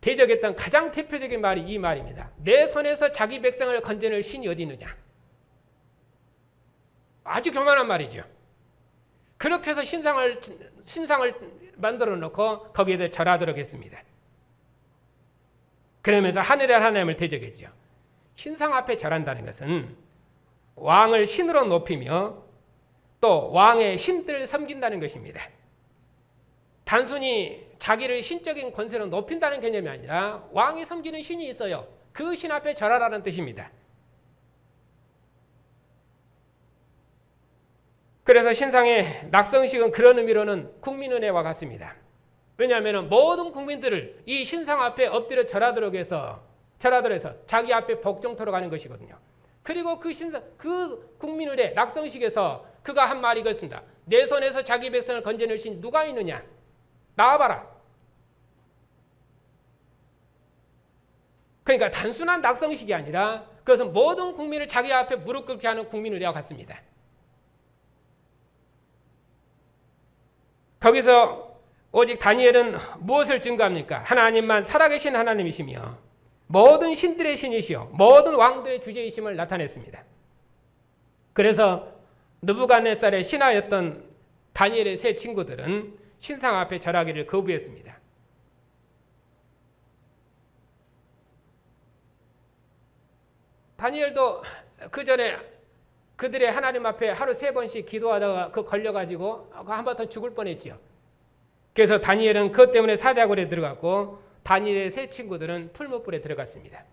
대적했던 가장 대표적인 말이 이 말입니다. 내 손에서 자기 백성을 건져낼 신이 어디 있느냐. 아주 교만한 말이죠. 그렇게 해서 신상을 만들어 놓고 거기에 절하도록 했습니다. 그러면서 하늘의 하나님을 대적했죠. 신상 앞에 절한다는 것은 왕을 신으로 높이며 또 왕의 신들을 섬긴다는 것입니다. 단순히 자기를 신적인 권세로 높인다는 개념이 아니라 왕이 섬기는 신이 있어요. 그 신 앞에 절하라는 뜻입니다. 그래서 신상의 낙성식은 그런 의미로는 국민은혜와 같습니다. 왜냐하면 모든 국민들을 이 신상 앞에 엎드려 절하도록 해서 자기 앞에 복종토록 하는 것이거든요. 그리고 그 국민은혜 낙성식에서 그가 한 말이 이것입니다. 내 손에서 자기 백성을 건져낼 신 누가 있느냐? 나와봐라. 그러니까 단순한 낙성식이 아니라 그것은 모든 국민을 자기 앞에 무릎 꿇게 하는 국민의례와 같습니다. 거기서 오직 다니엘은 무엇을 증거합니까? 하나님만 살아계신 하나님이시며 모든 신들의 신이시요 모든 왕들의 주제이심을 나타냈습니다. 그래서 느부갓네살의 신하였던 다니엘의 세 친구들은 신상 앞에 절하기를 거부했습니다. 다니엘도 그 전에 그들의 하나님 앞에 하루 3번씩 기도하다가 걸려가지고 한바탕 죽을 뻔했지요. 그래서 다니엘은 그것 때문에 사자굴에 들어갔고 다니엘의 세 친구들은 풀무불에 들어갔습니다.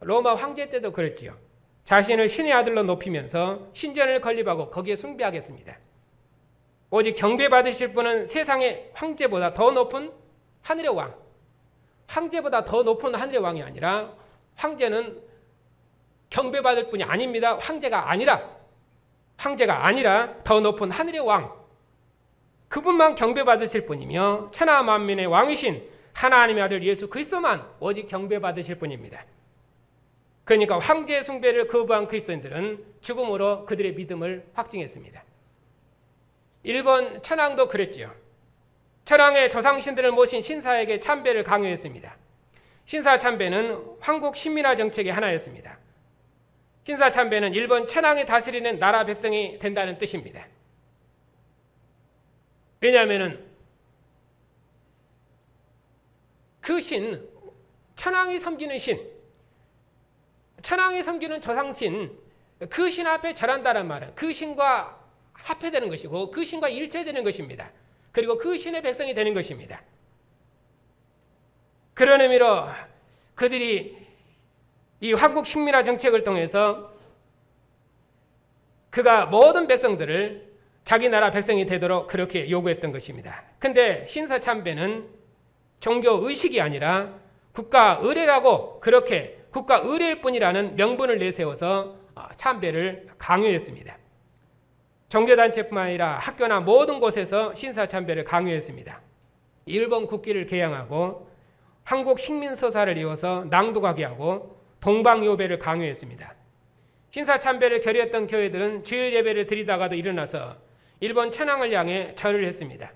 로마 황제 때도 그랬지요. 자신을 신의 아들로 높이면서 신전을 건립하고 거기에 숭배하겠습니다. 오직 경배받으실 분은 세상의 황제보다 더 높은 하늘의 왕, 황제보다 더 높은 하늘의 왕이 아니라 황제는 경배받을 분이 아닙니다. 황제가 아니라 더 높은 하늘의 왕, 그분만 경배받으실 분이며 천하 만민의 왕이신 하나님의 아들 예수 그리스도만 오직 경배받으실 분입니다. 그러니까 황제 숭배를 거부한 그리스도인들은 죽음으로 그들의 믿음을 확증했습니다. 일본 천황도 그랬지요. 천황의 조상신들을 모신 신사에게 참배를 강요했습니다. 신사 참배는 한국 신민화 정책의 하나였습니다. 신사 참배는 일본 천황이 다스리는 나라 백성이 된다는 뜻입니다. 왜냐하면 그 신, 천황이 섬기는 신, 천황이 섬기는 조상신, 그 신 앞에 절한다는 말은 그 신과 합해되는 것이고 그 신과 일체되는 것입니다. 그리고 그 신의 백성이 되는 것입니다. 그런 의미로 그들이 이 한국 식민화 정책을 통해서 그가 모든 백성들을 자기 나라 백성이 되도록 그렇게 요구했던 것입니다. 근데 신사 참배는 종교 의식이 아니라 국가 의례라고 그렇게 국가 의례일 뿐이라는 명분을 내세워서 참배를 강요했습니다. 종교단체뿐만 아니라 학교나 모든 곳에서 신사 참배를 강요했습니다. 일본 국기를 개양하고 한국 식민서사를 이어서 낭독하게 하고 동방요배를 강요했습니다. 신사 참배를 결의했던 교회들은 주일 예배를 드리다가도 일어나서 일본 천황을 향해 절을 했습니다.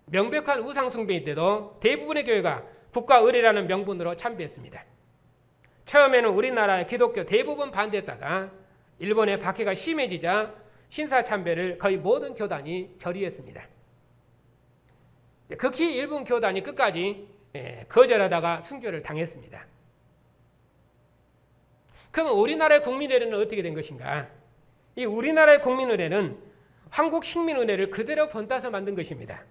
명백한 우상 숭배인데도 대부분의 교회가 국가 의례라는 명분으로 참배했습니다. 처음에는 우리나라의 기독교 대부분 반대했다가 일본의 박해가 심해지자 신사 참배를 거의 모든 교단이 결의했습니다. 극히 일본 교단이 끝까지 거절하다가 순교를 당했습니다. 그럼 우리나라의 국민의례는 어떻게 된 것인가? 이 우리나라의 국민의례는 한국 식민의례를 그대로 본따서 만든 것입니다.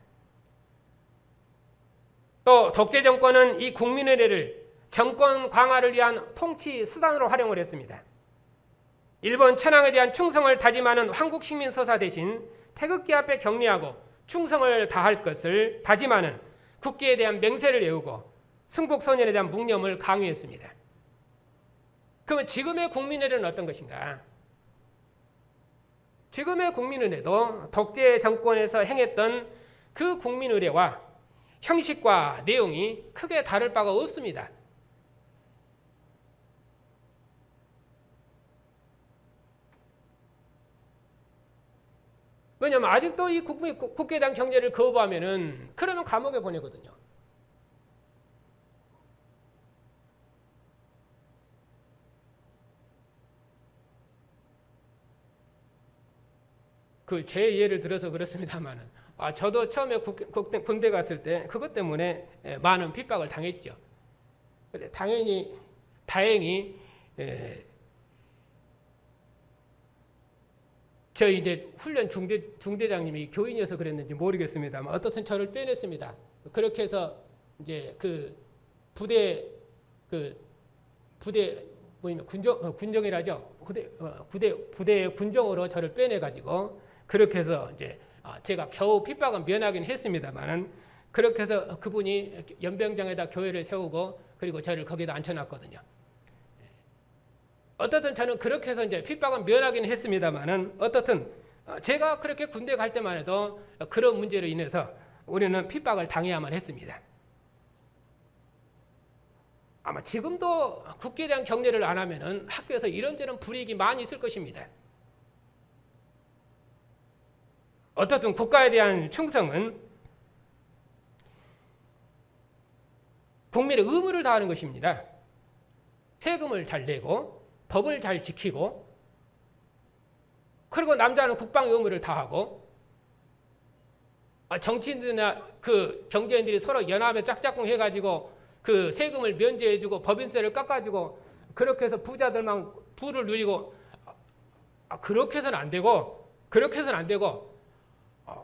또 독재 정권은 이 국민의례를 정권 강화를 위한 통치 수단으로 활용을 했습니다. 일본 천황에 대한 충성을 다짐하는 황국식민서사 대신 태극기 앞에 격리하고 충성을 다할 것을 다짐하는 국기에 대한 맹세를 외우고 순국선열에 대한 묵념을 강요했습니다. 그러면 지금의 국민의례는 어떤 것인가? 지금의 국민의례도 독재 정권에서 행했던 그 국민의례와 형식과 내용이 크게 다를 바가 없습니다. 왜냐하면 아직도 이 국기에 대한 경례를 거부하면은 그러면 감옥에 보내거든요. 제 예를 들어서 그렇습니다만은 저도 처음에 군대 갔을 때 그것 때문에 많은 핍박을 당했죠. 근데 다행히 저희 이제 훈련 중대장님이 교인이어서 그랬는지 모르겠습니다만 어떻든 저를 빼냈습니다. 그렇게 해서 이제 부대 뭐냐면 군정이라죠. 부대 군정으로 저를 빼내 가지고 그렇게 해서 이제 제가 겨우 핍박은 면하긴 했습니다만은 그렇게 해서 그분이 연병장에다 교회를 세우고 그리고 저를 거기다 앉혀놨거든요. 어떻든 저는 그렇게 해서 이제 핍박은 면하긴 했습니다만은 어떻든 제가 그렇게 군대 갈 때만 해도 그런 문제로 인해서 우리는 핍박을 당해야만 했습니다. 아마 지금도 국기에 대한 경례를 안 하면은 학교에서 이런저런 불이익이 많이 있을 것입니다. 어떻든 국가에 대한 충성은 국민의 의무를 다하는 것입니다. 세금을 잘 내고 법을 잘 지키고 그리고 남자는 국방 의무를 다하고 정치인들이나 경제인들이 서로 연합에 짝짝꿍 해가지고 세금을 면제해주고 법인세를 깎아주고 그렇게 해서 부자들만 부를 누리고 그렇게 해서는 안 되고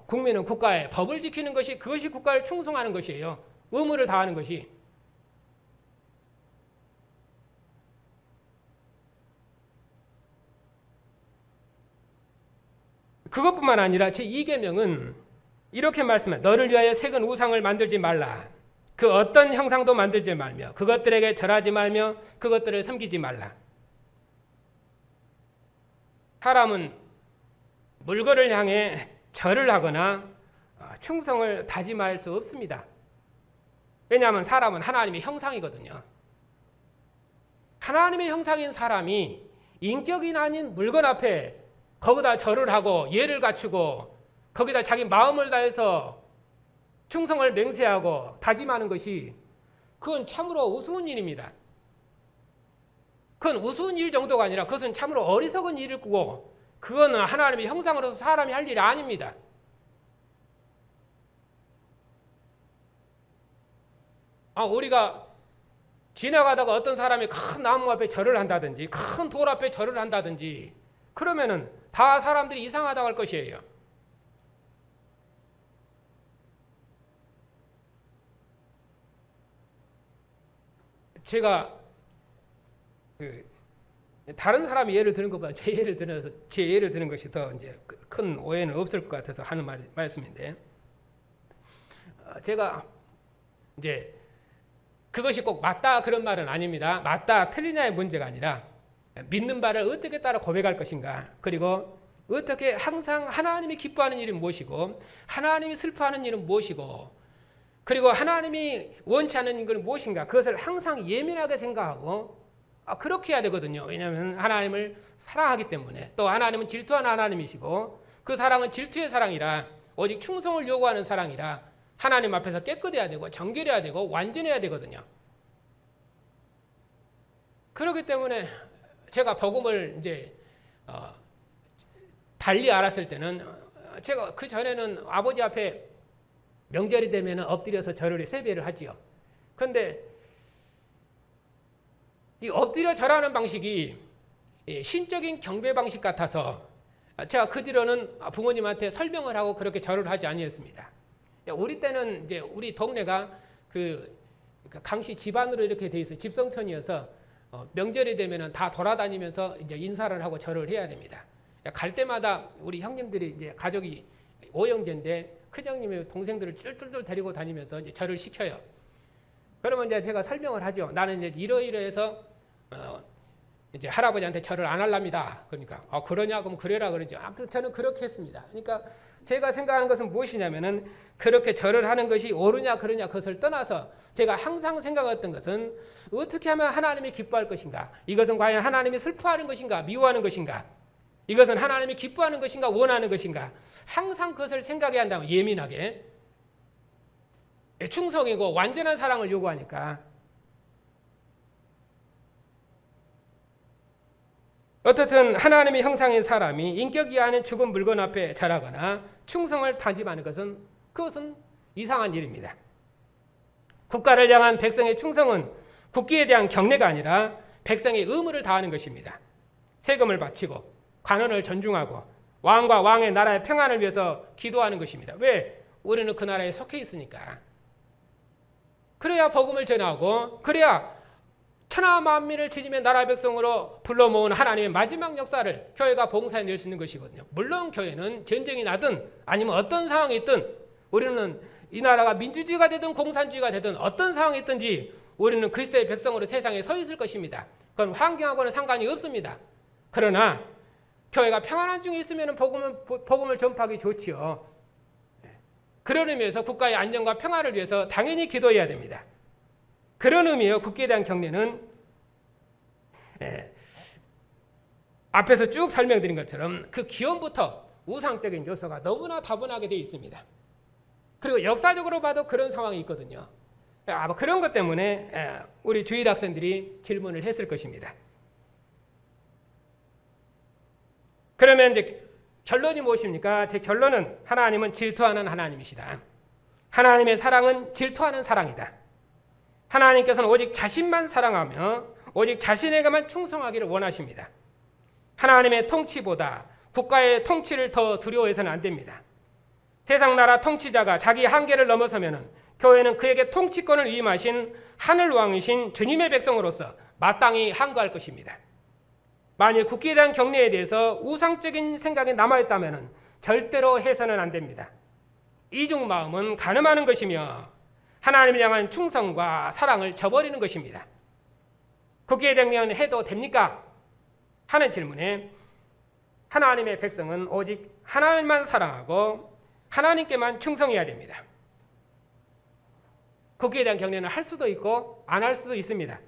국민은 국가의 법을 지키는 것이 그것이 국가를 충성하는 것이에요. 의무를 다하는 것이. 그것뿐만 아니라 제2계명은 이렇게 말씀해요. 너를 위하여 색은 우상을 만들지 말라. 그 어떤 형상도 만들지 말며 그것들에게 절하지 말며 그것들을 섬기지 말라. 사람은 물건을 향해 절을 하거나 충성을 다짐할 수 없습니다. 왜냐하면 사람은 하나님의 형상이거든요. 하나님의 형상인 사람이 인격이 아닌 물건 앞에 거기다 절을 하고 예를 갖추고 거기다 자기 마음을 다해서 충성을 맹세하고 다짐하는 것이 그건 참으로 우스운 일입니다. 그건 우스운 일 정도가 아니라 그것은 참으로 어리석은 일이고 그거는 하나님의 형상으로서 사람이 할 일이 아닙니다. 우리가 지나가다가 어떤 사람이 큰 나무 앞에 절을 한다든지 큰 돌 앞에 절을 한다든지 그러면은 다 사람들이 이상하다고 할 것이에요. 제가 다른 사람이 예를 드는 것보다 제 예를 드는 것이 더 이제 큰 오해는 없을 것 같아서 하는 말씀인데, 제가 이제 그것이 꼭 맞다 그런 말은 아닙니다. 맞다 틀리냐의 문제가 아니라 믿는 바를 어떻게 따라 고백할 것인가, 그리고 어떻게 항상 하나님이 기뻐하는 일은 무엇이고 하나님이 슬퍼하는 일은 무엇이고 그리고 하나님이 원치 않는 것은 무엇인가, 그것을 항상 예민하게 생각하고 그렇게 해야 되거든요. 왜냐하면 하나님을 사랑하기 때문에, 또 하나님은 질투하는 하나님이시고 그 사랑은 질투의 사랑이라 오직 충성을 요구하는 사랑이라 하나님 앞에서 깨끗해야 되고 정결해야 되고 완전해야 되거든요. 그렇기 때문에 제가 복음을 이제 달리 알았을 때는, 제가 그 전에는 아버지 앞에 명절이 되면 엎드려서 절을 세배를 하지요. 그런데 이 엎드려 절하는 방식이 신적인 경배 방식 같아서 제가 그 뒤로는 부모님한테 설명을 하고 그렇게 절을 하지 아니했습니다. 우리 때는 이제 우리 동네가 그 그러니까 강씨 집안으로 이렇게 돼 있어요. 집성촌이어서 명절이 되면은 다 돌아다니면서 이제 인사를 하고 절을 해야 됩니다. 갈 때마다 우리 형님들이 이제 가족이 5형제인데 큰형님의 동생들을 쫄쫄쫄 데리고 다니면서 이제 절을 시켜요. 그러면 이제 제가 설명을 하죠. 나는 이제 이러이러해서 이제 할아버지한테 절을 안 할랍니다. 그러니까 그러냐 그럼 그래라 그러죠. 아무튼 저는 그렇게 했습니다. 그러니까 제가 생각하는 것은 무엇이냐면은 그렇게 절을 하는 것이 옳으냐 그러냐 그것을 떠나서 제가 항상 생각했던 것은 어떻게 하면 하나님이 기뻐할 것인가? 이것은 과연 하나님이 슬퍼하는 것인가? 미워하는 것인가? 이것은 하나님이 기뻐하는 것인가? 원하는 것인가? 항상 그것을 생각해야 한다면 예민하게 충성이고 완전한 사랑을 요구하니까 어떻든 하나님의 형상인 사람이 인격이 아닌 죽은 물건 앞에 절하거나 충성을 다짐하는 것은 그것은 이상한 일입니다. 국가를 향한 백성의 충성은 국기에 대한 경례가 아니라 백성의 의무를 다하는 것입니다. 세금을 바치고 관원을 존중하고 왕과 왕의 나라의 평안을 위해서 기도하는 것입니다. 왜? 우리는 그 나라에 속해 있으니까. 그래야 복음을 전하고 그래야 천하 만민을 주님의 나라 백성으로 불러 모은 하나님의 마지막 역사를 교회가 봉사해 낼 수 있는 것이거든요. 물론 교회는 전쟁이 나든 아니면 어떤 상황이 있든 우리는 이 나라가 민주주의가 되든 공산주의가 되든 어떤 상황이 있든지 우리는 그리스도의 백성으로 세상에 서 있을 것입니다. 그건 환경하고는 상관이 없습니다. 그러나 교회가 평안한 중에 있으면 복음을 전파하기 좋지요. 그런 의미에서 국가의 안정과 평안을 위해서 당연히 기도해야 됩니다. 그런 의미에서 국기에 대한 경례는 앞에서 쭉 설명드린 것처럼 그 기원부터 우상적인 요소가 너무나 다분하게 되어 있습니다. 그리고 역사적으로 봐도 그런 상황이 있거든요. 아마 그런 것 때문에 우리 주일 학생들이 질문을 했을 것입니다. 그러면 이제 결론이 무엇입니까? 제 결론은 하나님은 질투하는 하나님이시다. 하나님의 사랑은 질투하는 사랑이다. 하나님께서는 오직 자신만 사랑하며 오직 자신에게만 충성하기를 원하십니다. 하나님의 통치보다 국가의 통치를 더 두려워해서는 안 됩니다. 세상 나라 통치자가 자기 한계를 넘어서면 교회는 그에게 통치권을 위임하신 하늘왕이신 주님의 백성으로서 마땅히 항거할 것입니다. 만일 국기에 대한 경례에 대해서 우상적인 생각이 남아있다면 절대로 해서는 안 됩니다. 이중 마음은 간음하는 것이며 하나님을 향한 충성과 사랑을 저버리는 것입니다. 국기에 대한 경례는 해도 됩니까? 하는 질문에 하나님의 백성은 오직 하나님만 사랑하고 하나님께만 충성해야 됩니다. 국기에 대한 경례는 할 수도 있고 안 할 수도 있습니다.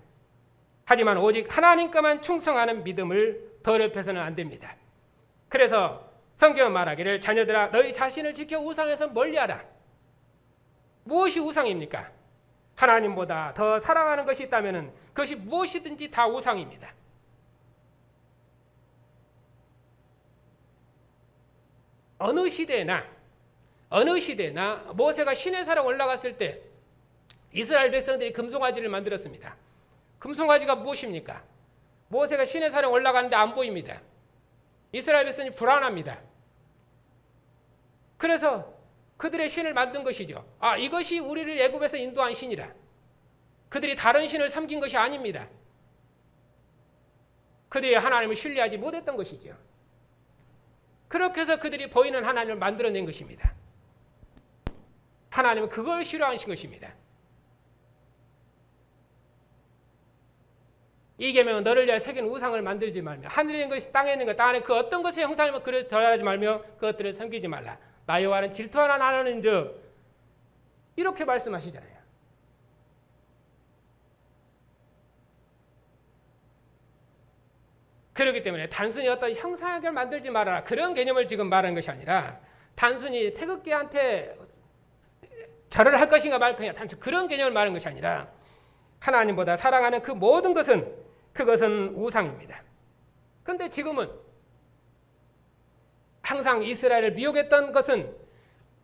하지만 오직 하나님께만 충성하는 믿음을 더럽혀서는 안 됩니다. 그래서 성경은 말하기를 자녀들아 너희 자신을 지켜 우상에서 멀리하라. 무엇이 우상입니까? 하나님보다 더 사랑하는 것이 있다면 그것이 무엇이든지 다 우상입니다. 어느 시대나 모세가 시내산에 올라갔을 때 이스라엘 백성들이 금송아지를 만들었습니다. 금송아지가 무엇입니까? 모세가 시내산에 올라가는데 안 보입니다. 이스라엘 백성이 불안합니다. 그래서 그들의 신을 만든 것이죠. 이것이 우리를 애굽에서 인도한 신이라. 그들이 다른 신을 섬긴 것이 아닙니다. 그들이 하나님을 신뢰하지 못했던 것이죠. 그렇게 해서 그들이 보이는 하나님을 만들어낸 것입니다. 하나님은 그걸 싫어하신 것입니다. 이 계명은 너를 위하여 새긴 우상을 만들지 말며 하늘에 있는 것이 땅에 있는 것 땅 안에 그 어떤 것의 형상이면 그릇 절하지 말며 그것들을 섬기지 말라. 나 여호와는 질투하는 하나님인즉 이렇게 말씀하시잖아요. 그렇기 때문에 단순히 어떤 형상을 만들지 말아라 그런 개념을 지금 말하는 것이 아니라 단순히 태극기한테 절을 할 것인가 말 것인가 단순히 그런 개념을 말하는 것이 아니라 하나님보다 사랑하는 그 모든 것은 그것은 우상입니다. 그런데 지금은 항상 이스라엘을 미혹했던 것은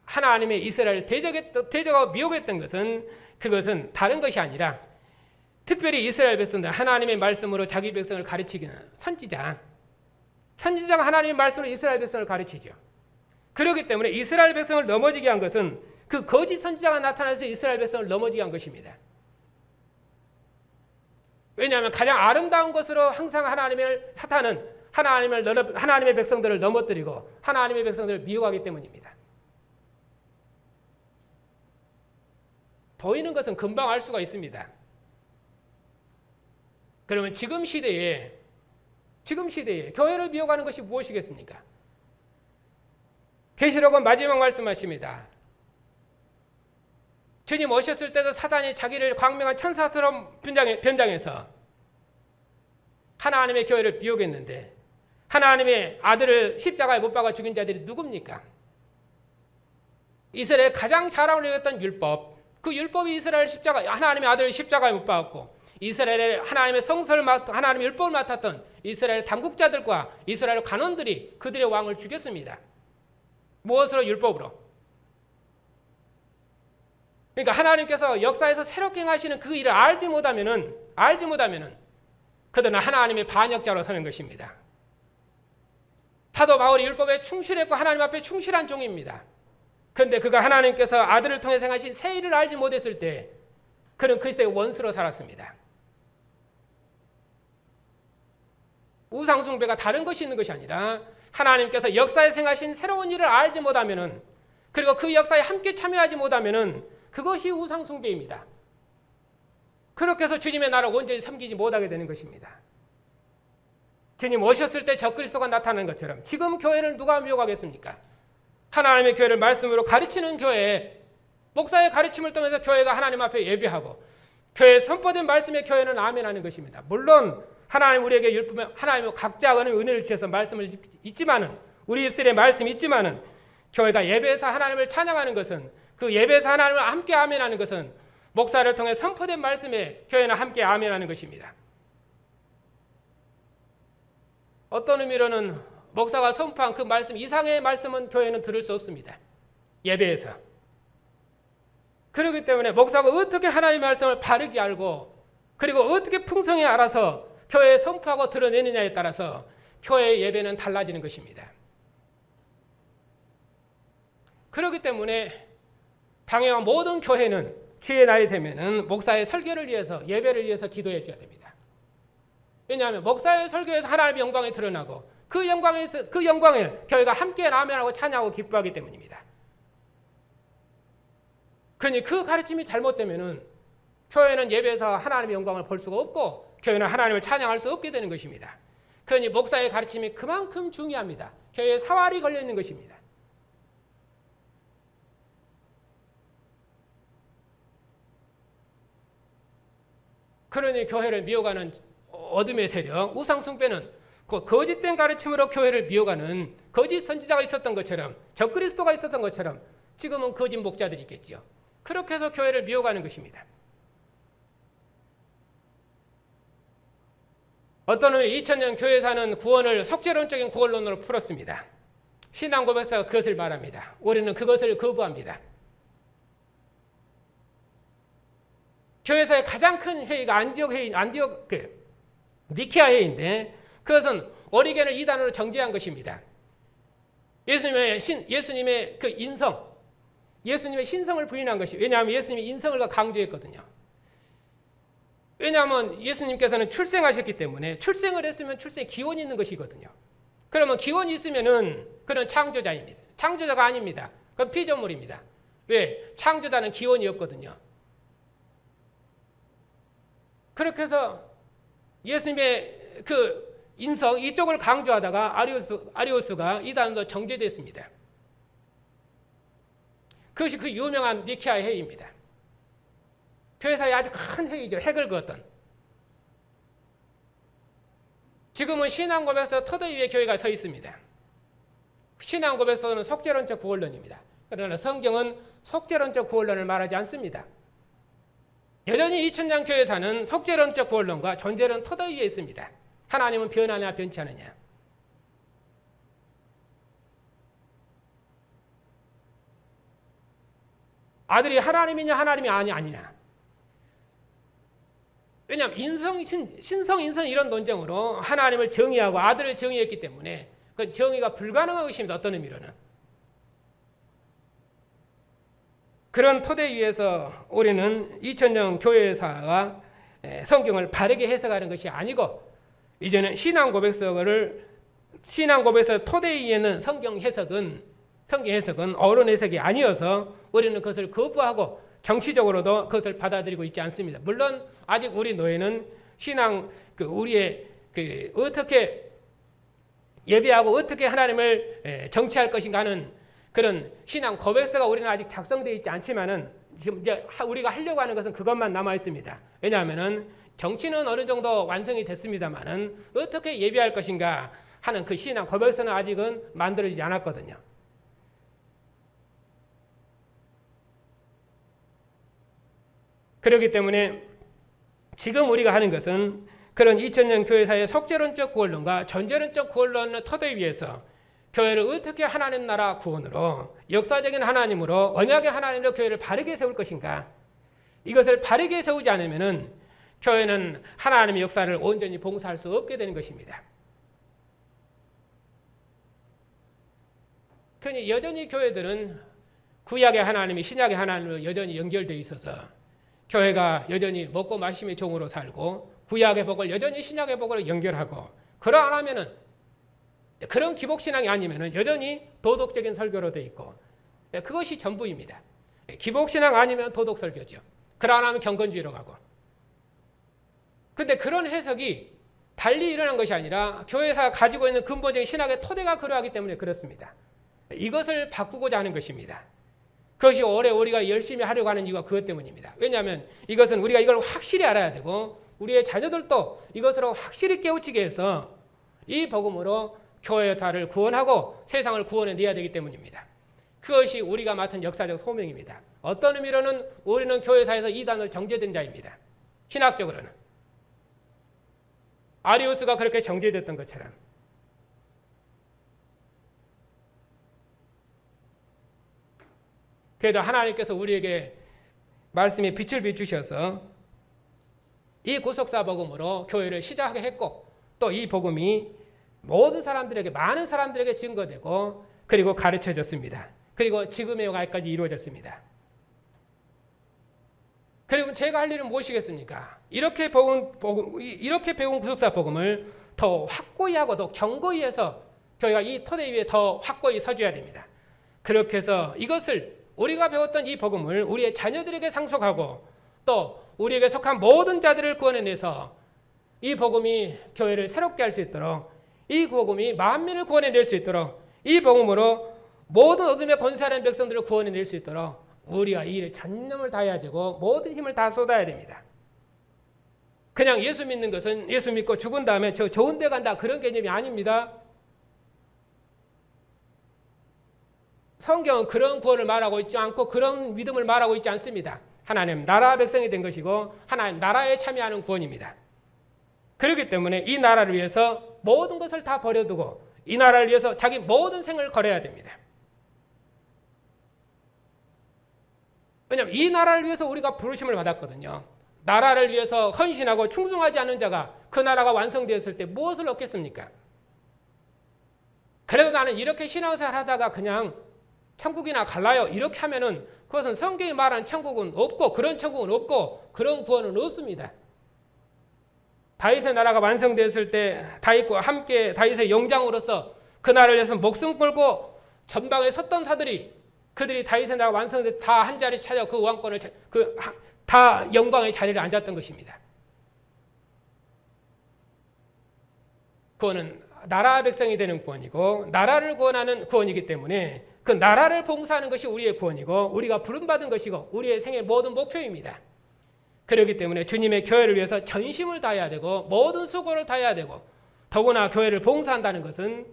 하나님의 이스라엘을 대적하고 미혹했던 것은 그것은 다른 것이 아니라 특별히 이스라엘 백성들 하나님의 말씀으로 자기 백성을 가르치기는 선지자가 하나님의 말씀으로 이스라엘 백성을 가르치죠. 그렇기 때문에 이스라엘 백성을 넘어지게 한 것은 그 거짓 선지자가 나타나서 이스라엘 백성을 넘어지게 한 것입니다. 왜냐하면 가장 아름다운 것으로 항상 사탄은 하나님의 백성들을 넘어뜨리고 하나님의 백성들을 미워하기 때문입니다. 보이는 것은 금방 알 수가 있습니다. 그러면 지금 시대에 교회를 미워하는 것이 무엇이겠습니까? 계시록은 마지막 말씀하십니다. 주님 오셨을 때도 사단이 자기를 광명한 천사처럼 변장해서 하나님의 교회를 미혹했는데 하나님의 아들을 십자가에 못 박아 죽인 자들이 누굽니까? 이스라엘 가장 자랑을 여겼던 율법, 그 율법이 하나님의 아들을 십자가에 못 박았고 이스라엘의 하나님의 성소를 하나님의 율법을 맡았던 이스라엘 당국자들과 이스라엘 관원들이 그들의 왕을 죽였습니다. 무엇으로? 율법으로. 그러니까 하나님께서 역사에서 새롭게 하시는 그 일을 알지 못하면은 그들은 하나님의 반역자로 서는 것입니다. 사도 바울이 율법에 충실했고 하나님 앞에 충실한 종입니다. 그런데 그가 하나님께서 아들을 통해 행하신 새 일을 알지 못했을 때 그는 그리스도의 원수로 살았습니다. 우상숭배가 다른 것이 있는 것이 아니라 하나님께서 역사에 행하신 새로운 일을 알지 못하면은, 그리고 그 역사에 함께 참여하지 못하면은 그것이 우상숭배입니다. 그렇게 해서 주님의 나라를 온전히 섬기지 못하게 되는 것입니다. 주님 오셨을 때 적그리스도가 나타나는 것처럼 지금 교회를 누가 미혹하겠습니까? 하나님의 교회를 말씀으로 가르치는 교회, 목사의 가르침을 통해서 교회가 하나님 앞에 예배하고 교회에 선포된 말씀의 교회는 아멘하는 것입니다. 물론 하나님 우리에게 율법에 하나님 각자 은혜를 주셔서 말씀을 있지만은, 우리 입술에 말씀이 있지만은 교회가 예배에서 하나님을 찬양하는 것은, 그 예배에서 하나님을 함께 아멘하는 것은 목사를 통해 선포된 말씀에 교회는 함께 아멘하는 것입니다. 어떤 의미로는 목사가 선포한 그 말씀 이상의 말씀은 교회는 들을 수 없습니다. 예배에서. 그렇기 때문에 목사가 어떻게 하나님의 말씀을 바르게 알고 그리고 어떻게 풍성히 알아서 교회에 선포하고 드러내느냐에 따라서 교회의 예배는 달라지는 것입니다. 그렇기 때문에 당연한 모든 교회는 주의 날이 되면은 목사의 설교를 위해서, 예배를 위해서 기도해 줘야 됩니다. 왜냐하면 목사의 설교에서 하나님의 영광이 드러나고 그 영광을 교회가 함께 아멘하고 찬양하고 기뻐하기 때문입니다. 그러니 그 가르침이 잘못되면은 교회는 예배에서 하나님의 영광을 볼 수가 없고 교회는 하나님을 찬양할 수 없게 되는 것입니다. 그러니 목사의 가르침이 그만큼 중요합니다. 교회에 사활이 걸려 있는 것입니다. 그러니 교회를 미워가는 어둠의 세력, 우상숭배는 거짓된 가르침으로 교회를 미워가는 거짓 선지자가 있었던 것처럼, 적그리스도가 있었던 것처럼 지금은 거짓 목자들이 있겠지요. 그렇게 해서 교회를 미워가는 것입니다. 어떤 놈이 2000년 교회사는 구원을 속죄론적인 구원론으로 풀었습니다. 신앙고백서가 그것을 말합니다. 우리는 그것을 거부합니다. 교회사의 가장 큰 회의가 니케아 회의인데 그것은 오리겐을 이단으로 정죄한 것입니다. 예수님의 그 인성, 예수님의 신성을 부인한 것이, 왜냐하면 예수님이 인성을 강조했거든요. 왜냐하면 예수님께서는 출생하셨기 때문에 출생을 했으면 출생에 기원이 있는 것이거든요. 그러면 기원이 있으면은 그는 창조자입니다. 창조자가 아닙니다. 그건 피조물입니다. 왜? 창조자는 기원이 없거든요. 그렇게 해서 예수님의 그 인성 이쪽을 강조하다가 아리우스가 이단으로 정죄됐습니다. 그것이 그 유명한 니케아 회의입니다. 교회사의 아주 큰 회의죠. 핵을 그었던. 지금은 신앙고백서 터대 위에 교회가 서 있습니다. 신앙고백서는 속죄론적 구원론입니다. 그러나 성경은 속죄론적 구원론을 말하지 않습니다. 여전히 2000년 교회사는 속죄론적 구원론과 존재론 터대 위에 있습니다. 하나님은 변하냐 변치 않느냐. 아들이 하나님이냐 하나님이 아니냐. 왜냐하면 신성, 인성 이런 논쟁으로 하나님을 정의하고 아들을 정의했기 때문에 그 정의가 불가능한 것입니다. 어떤 의미로는. 그런 토대 위에서 우리는 2000년 교회사가 성경을 바르게 해석하는 것이 아니고 이제는 신앙 고백서 토대에는 성경 해석은 어론 해석이 아니어서 우리는 그것을 거부하고 정치적으로도 그것을 받아들이고 있지 않습니다. 물론 아직 우리 노예는 신앙 우리의 어떻게 예배하고 어떻게 하나님을 정치할 것인가 하는 그런 신앙 고백서가 우리는 아직 작성되어 있지 않지만은 지금 이제 우리가 하려고 하는 것은 그것만 남아 있습니다. 왜냐하면은 정치는 어느 정도 완성이 됐습니다만은 어떻게 예배할 것인가 하는 그 신앙 고백서는 아직은 만들어지지 않았거든요. 그렇기 때문에 지금 우리가 하는 것은 그런 2000년 교회사의 속죄론적 구원론과 전제론적 구원론의 토대 위에서 교회를 어떻게 하나님 나라 구원으로 역사적인 하나님으로 언약의 하나님으로 교회를 바르게 세울 것인가. 이것을 바르게 세우지 않으면은 교회는 하나님의 역사를 온전히 봉사할 수 없게 되는 것입니다. 그러니 여전히 교회들은 구약의 하나님이 신약의 하나님으로 여전히 연결되어 있어서 교회가 여전히 먹고 마심의 종으로 살고 구약의 복을 여전히 신약의 복으로 연결하고 그러하면은 그런 기복신앙이 아니면은 여전히 도덕적인 설교로 되어 있고 그것이 전부입니다. 기복신앙 아니면 도덕설교죠. 그러하면 경건주의로 가고. 그런데 그런 해석이 달리 일어난 것이 아니라 교회사가 가지고 있는 근본적인 신학의 토대가 그러하기 때문에 그렇습니다. 이것을 바꾸고자 하는 것입니다. 그것이 올해 우리가 열심히 하려고 하는 이유가 그것 때문입니다. 왜냐하면 이것은 우리가 이걸 확실히 알아야 되고 우리의 자녀들도 이것으로 확실히 깨우치게 해서 이 복음으로 교회사를 구원하고 세상을 구원해내야 되기 때문입니다. 그것이 우리가 맡은 역사적 소명입니다. 어떤 의미로는 우리는 교회사에서 이단을 정죄된 자입니다. 신학적으로는. 아리우스가 그렇게 정죄됐던 것처럼. 그래도 하나님께서 우리에게 말씀의 빛을 비추셔서 이 구속사 복음으로 교회를 시작하게 했고 또 이 복음이 모든 사람들에게 많은 사람들에게 증거되고 그리고 가르쳐졌습니다. 그리고 지금의 여기까지 이루어졌습니다. 그리고 제가 할 일은 무엇이겠습니까? 이렇게 배운 구속사 복음을 더 확고히 하고 더 견고히 해서 교회가 이 토대 위에 더 확고히 서줘야 됩니다. 그렇게 해서 이것을 우리가 배웠던 이 복음을 우리의 자녀들에게 상속하고 또 우리에게 속한 모든 자들을 구원해내서 이 복음이 교회를 새롭게 할 수 있도록 이 복음이 만민을 구원해낼 수 있도록 이 복음으로 모든 어둠의 권세하는 백성들을 구원해낼 수 있도록 우리가 이 일에 전념을 다해야 되고 모든 힘을 다 쏟아야 됩니다. 그냥 예수 믿는 것은 예수 믿고 죽은 다음에 저 좋은 데 간다 그런 개념이 아닙니다. 성경은 그런 구원을 말하고 있지 않고 그런 믿음을 말하고 있지 않습니다. 하나님 나라 백성이 된 것이고 하나님 나라에 참여하는 구원입니다. 그렇기 때문에 이 나라를 위해서 모든 것을 다 버려두고 이 나라를 위해서 자기 모든 생을 걸어야 됩니다. 왜냐하면 이 나라를 위해서 우리가 부르심을 받았거든요. 나라를 위해서 헌신하고 충성하지 않는 자가 그 나라가 완성되었을 때 무엇을 얻겠습니까? 그래도 나는 이렇게 신앙생활 하다가 그냥 천국이나 갈라요. 이렇게 하면은 그것은 성경이 말하는 천국은 없고 그런 천국은 없고 그런 구원은 없습니다. 다윗의 나라가 완성되었을 때 다윗과 함께 다윗의 영장으로서 그 나라를 위해서 목숨 걸고 전방에 섰던 사들이 그들이 다윗의 나라가 완성돼서 다 한 자리 찾아 그 왕권을 다 영광의 자리를 앉았던 것입니다. 그거는 나라 백성이 되는 구원이고 나라를 구원하는 구원이기 때문에 그 나라를 봉사하는 것이 우리의 구원이고 우리가 부름받은 것이고 우리의 생의 모든 목표입니다. 그렇기 때문에 주님의 교회를 위해서 전심을 다해야 되고 모든 수고를 다해야 되고 더구나 교회를 봉사한다는 것은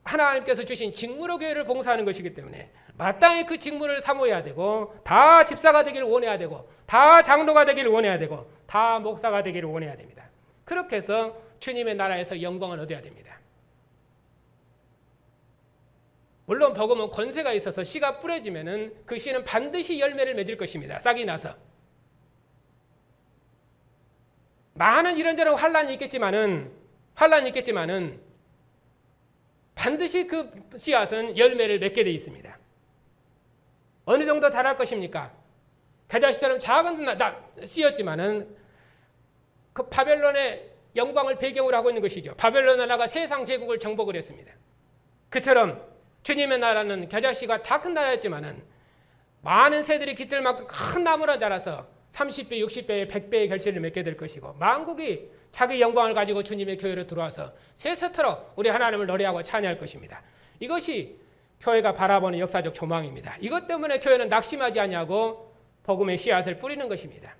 하나님께서 주신 직무로 교회를 봉사하는 것이기 때문에 마땅히 그 직무를 사모해야 되고 다 집사가 되기를 원해야 되고 다 장로가 되기를 원해야 되고 다 목사가 되기를 원해야 됩니다. 그렇게 해서 주님의 나라에서 영광을 얻어야 됩니다. 물론 복음은 권세가 있어서 씨가 뿌려지면은 그 씨는 반드시 열매를 맺을 것입니다. 싹이 나서. 많은 이런저런 환란이 있겠지만은 반드시 그 씨앗은 열매를 맺게 되어 있습니다. 어느 정도 자랄 것입니까? 겨자씨처럼 작은 씨였지만은 그 바벨론의 영광을 배경으로 하고 있는 것이죠. 바벨론 나라가 세상 제국을 정복을 했습니다. 그처럼 주님의 나라는 겨자씨가 다 큰 나라였지만은 많은 새들이 깃들 만큼 큰 나무로 자라서 30배, 60배, 100배의 결실을 맺게 될 것이고 만국이 자기 영광을 가지고 주님의 교회로 들어와서 새새토록 우리 하나님을 노래하고 찬양할 것입니다. 이것이 교회가 바라보는 역사적 조망입니다. 이것 때문에 교회는 낙심하지 아니하고 복음의 씨앗을 뿌리는 것입니다.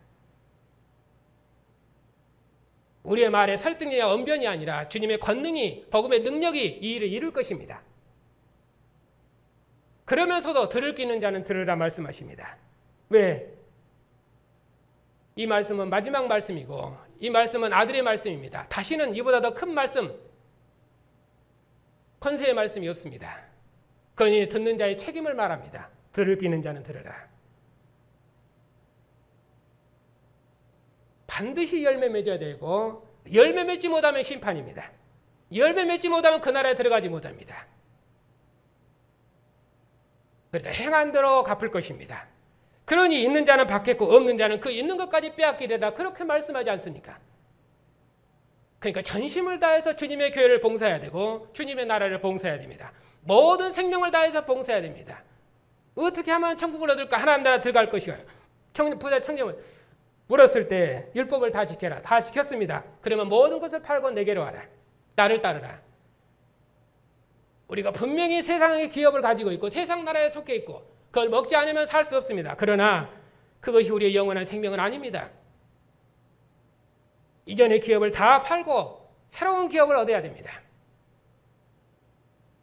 우리의 말에 설득력이나 언변이 아니라 주님의 권능이, 복음의 능력이 이 일을 이룰 것입니다. 그러면서도 들을 기 있는 자는 들으라 말씀하십니다. 왜? 이 말씀은 마지막 말씀이고 이 말씀은 아들의 말씀입니다. 다시는 이보다 더 큰 말씀, 권세의 말씀이 없습니다. 그러니 듣는 자의 책임을 말합니다. 들을 기 있는 자는 들으라. 반드시 열매 맺어야 되고 열매 맺지 못하면 심판입니다. 열매 맺지 못하면 그 나라에 들어가지 못합니다. 그러니까 행한 대로 갚을 것입니다. 그러니 있는 자는 받겠고 없는 자는 그 있는 것까지 빼앗기리라 그렇게 말씀하지 않습니까? 그러니까 전심을 다해서 주님의 교회를 봉사해야 되고 주님의 나라를 봉사해야 됩니다. 모든 생명을 다해서 봉사해야 됩니다. 어떻게 하면 천국을 얻을까? 하나님 나라 들어갈 것이요. 부자 청년은 물었을 때 율법을 다 지켜라. 다 지켰습니다. 그러면 모든 것을 팔고 내게로 와라. 나를 따르라. 우리가 분명히 세상의 기업을 가지고 있고 세상 나라에 속해 있고 그걸 먹지 않으면 살 수 없습니다. 그러나 그것이 우리의 영원한 생명은 아닙니다. 이전의 기업을 다 팔고 새로운 기업을 얻어야 됩니다.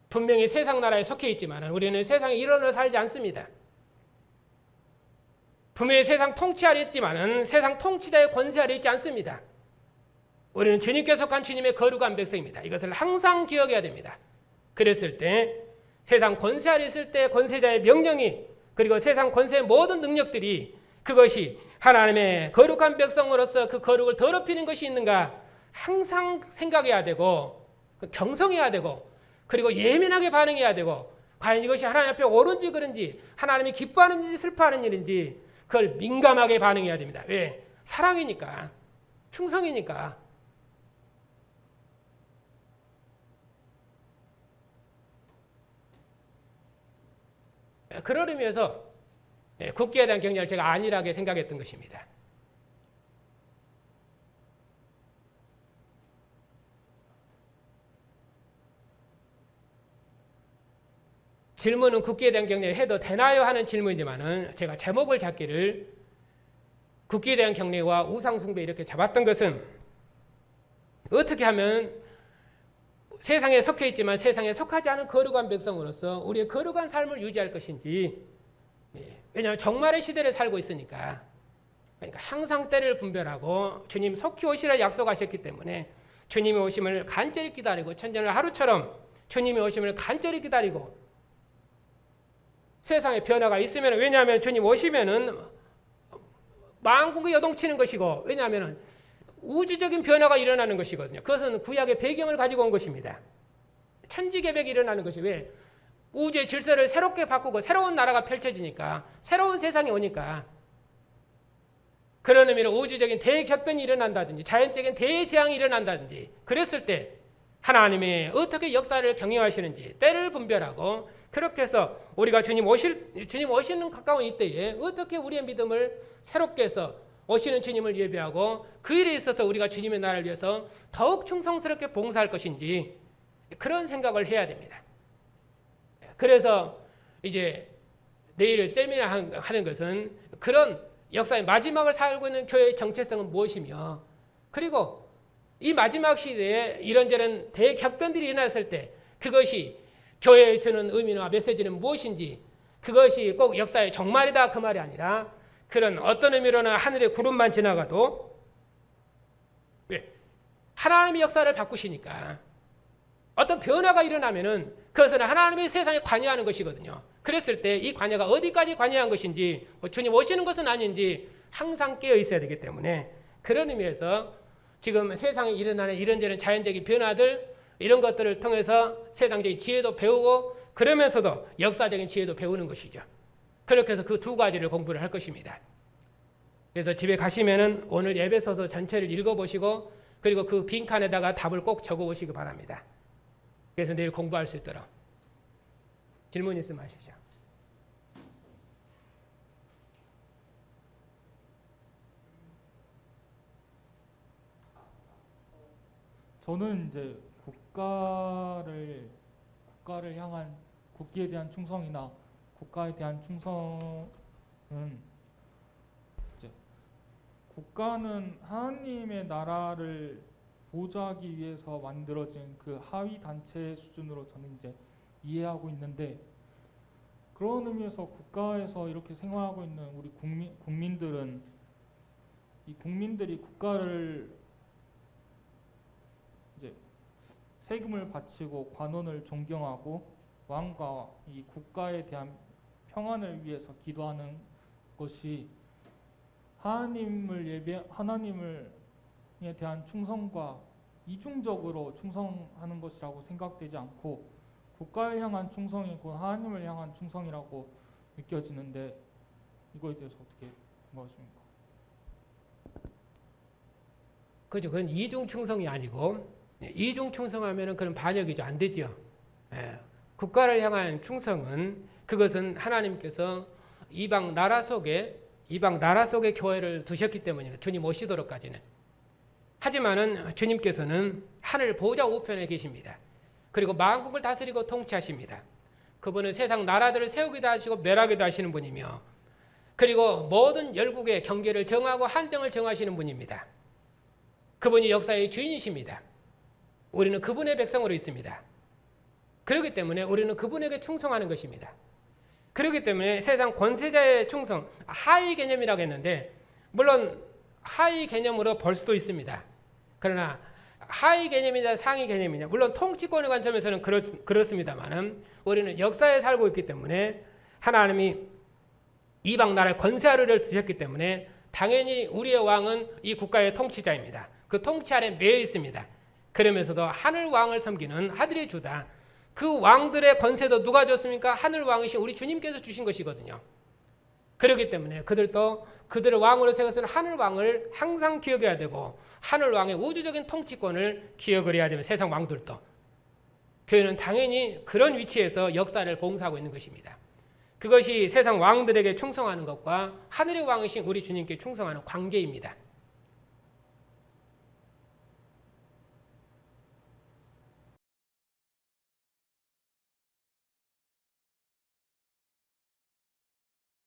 분명히 세상 나라에 속해 있지만 우리는 세상에 일원으로 살지 않습니다. 분명히 세상 통치 아래 있지만 세상 통치자의 권세 아래 있지 않습니다. 우리는 주님께 속한 주님의 거룩한 백성입니다. 이것을 항상 기억해야 됩니다. 그랬을 때 세상 권세 아래 있을 때 권세자의 명령이 그리고 세상 권세의 모든 능력들이 그것이 하나님의 거룩한 백성으로서 그 거룩을 더럽히는 것이 있는가 항상 생각해야 되고 경성해야 되고 그리고 예민하게 반응해야 되고 과연 이것이 하나님 앞에 옳은지 그른지 하나님이 기뻐하는지 슬퍼하는 일인지 그걸 민감하게 반응해야 됩니다. 왜? 사랑이니까 충성이니까. 그런 의미에서 국기에 대한 경륜을 제가 안일하게 생각했던 것입니다. 질문은 국기에 대한 경륜을 해도 되나요? 하는 질문이지만은 제가 제목을 잡기를 국기에 대한 경륜과 우상숭배 이렇게 잡았던 것은 어떻게 하면 세상에 속해 있지만 세상에 속하지 않은 거룩한 백성으로서 우리의 거룩한 삶을 유지할 것인지 왜냐하면 종말의 시대를 살고 있으니까 그러니까 항상 때를 분별하고 주님 속히 오시라 약속하셨기 때문에 주님의 오심을 간절히 기다리고 천년을 하루처럼 주님의 오심을 간절히 기다리고 세상에 변화가 있으면 왜냐하면 주님 오시면은 만국이 요동치는 것이고 왜냐하면 우주적인 변화가 일어나는 것이거든요. 그것은 구약의 배경을 가지고 온 것입니다. 천지개벽이 일어나는 것이 왜? 우주의 질서를 새롭게 바꾸고 새로운 나라가 펼쳐지니까 새로운 세상이 오니까 그런 의미로 우주적인 대격변이 일어난다든지 자연적인 대재앙이 일어난다든지 그랬을 때 하나님이 어떻게 역사를 경영하시는지 때를 분별하고 그렇게 해서 우리가 주님 오시는 가까운 이때에 어떻게 우리의 믿음을 새롭게 해서 오시는 주님을 예배하고 그 일에 있어서 우리가 주님의 나라를 위해서 더욱 충성스럽게 봉사할 것인지 그런 생각을 해야 됩니다. 그래서 이제 내일 세미나 하는 것은 그런 역사의 마지막을 살고 있는 교회의 정체성은 무엇이며 그리고 이 마지막 시대에 이런저런 대격변들이 일어났을 때 그것이 교회에 주는 의미와 메시지는 무엇인지 그것이 꼭 역사의 종말이다 그 말이 아니라 그런 어떤 의미로는 하늘의 구름만 지나가도 하나님의 역사를 바꾸시니까 어떤 변화가 일어나면은 그것은 하나님의 세상에 관여하는 것이거든요. 그랬을 때 이 관여가 어디까지 관여한 것인지 주님 오시는 것은 아닌지 항상 깨어 있어야 되기 때문에 그런 의미에서 지금 세상에 일어나는 이런저런 자연적인 변화들 이런 것들을 통해서 세상적인 지혜도 배우고 그러면서도 역사적인 지혜도 배우는 것이죠. 그렇게 해서 그 두 가지를 공부를 할 것입니다. 그래서 집에 가시면은 오늘 예배 서서 전체를 읽어보시고 그리고 그 빈칸에다가 답을 꼭 적어보시기 바랍니다. 그래서 내일 공부할 수 있도록. 질문 있으면 하십시오. 저는 이제 국가를 향한 국기에 대한 충성이나 국가에 대한 충성은 이제 국가는 하나님의 나라를 보좌하기 위해서 만들어진 그 하위 단체 수준으로 저는 이제 이해하고 있는데, 그런 의미에서 국가에서 이렇게 생활하고 있는 우리 국민들은 이 국민들이 국가를 이제 세금을 바치고 관원을 존경하고 왕과 이 국가에 대한 평안을 위해서 기도하는 것이 하나님에 대한 충성과 이중적으로 충성하는 것이라고 생각되지 않고 국가를 향한 충성이고 하나님을 향한 충성이라고 느껴지는데, 이거에 대해서 어떻게 생각하십니까? 그죠? 그건 이중 충성이 아니고, 이중 충성하면은 그런 반역이죠. 안 되죠. 예. 국가를 향한 충성은 그것은 하나님께서 이방 나라 속에 교회를 두셨기 때문입니다. 주님 오시도록까지는. 하지만은 주님께서는 하늘 보좌 우편에 계십니다. 그리고 만국을 다스리고 통치하십니다. 그분은 세상 나라들을 세우기도 하시고 멸하기도 하시는 분이며, 그리고 모든 열국의 경계를 정하고 한정을 정하시는 분입니다. 그분이 역사의 주인이십니다. 우리는 그분의 백성으로 있습니다. 그렇기 때문에 우리는 그분에게 충성하는 것입니다. 그렇기 때문에 세상 권세자의 충성, 하위 개념이라고 했는데, 물론 하위 개념으로 볼 수도 있습니다. 그러나 하위 개념이냐 상위 개념이냐, 물론 통치권의 관점에서는 그렇습니다만 우리는 역사에 살고 있기 때문에 하나님이 이방 나라에 권세하루를 두셨기 때문에 당연히 우리의 왕은 이 국가의 통치자입니다. 그 통치 아래 매여 있습니다. 그러면서도 하늘 왕을 섬기는 하늘의 주다. 그 왕들의 권세도 누가 줬습니까? 하늘 왕이신 우리 주님께서 주신 것이거든요. 그렇기 때문에 그들도 그들을 왕으로 세웠을 하늘 왕을 항상 기억해야 되고, 하늘 왕의 우주적인 통치권을 기억을 해야 되면 세상 왕들도, 교회는 당연히 그런 위치에서 역사를 봉사하고 있는 것입니다. 그것이 세상 왕들에게 충성하는 것과 하늘의 왕이신 우리 주님께 충성하는 관계입니다.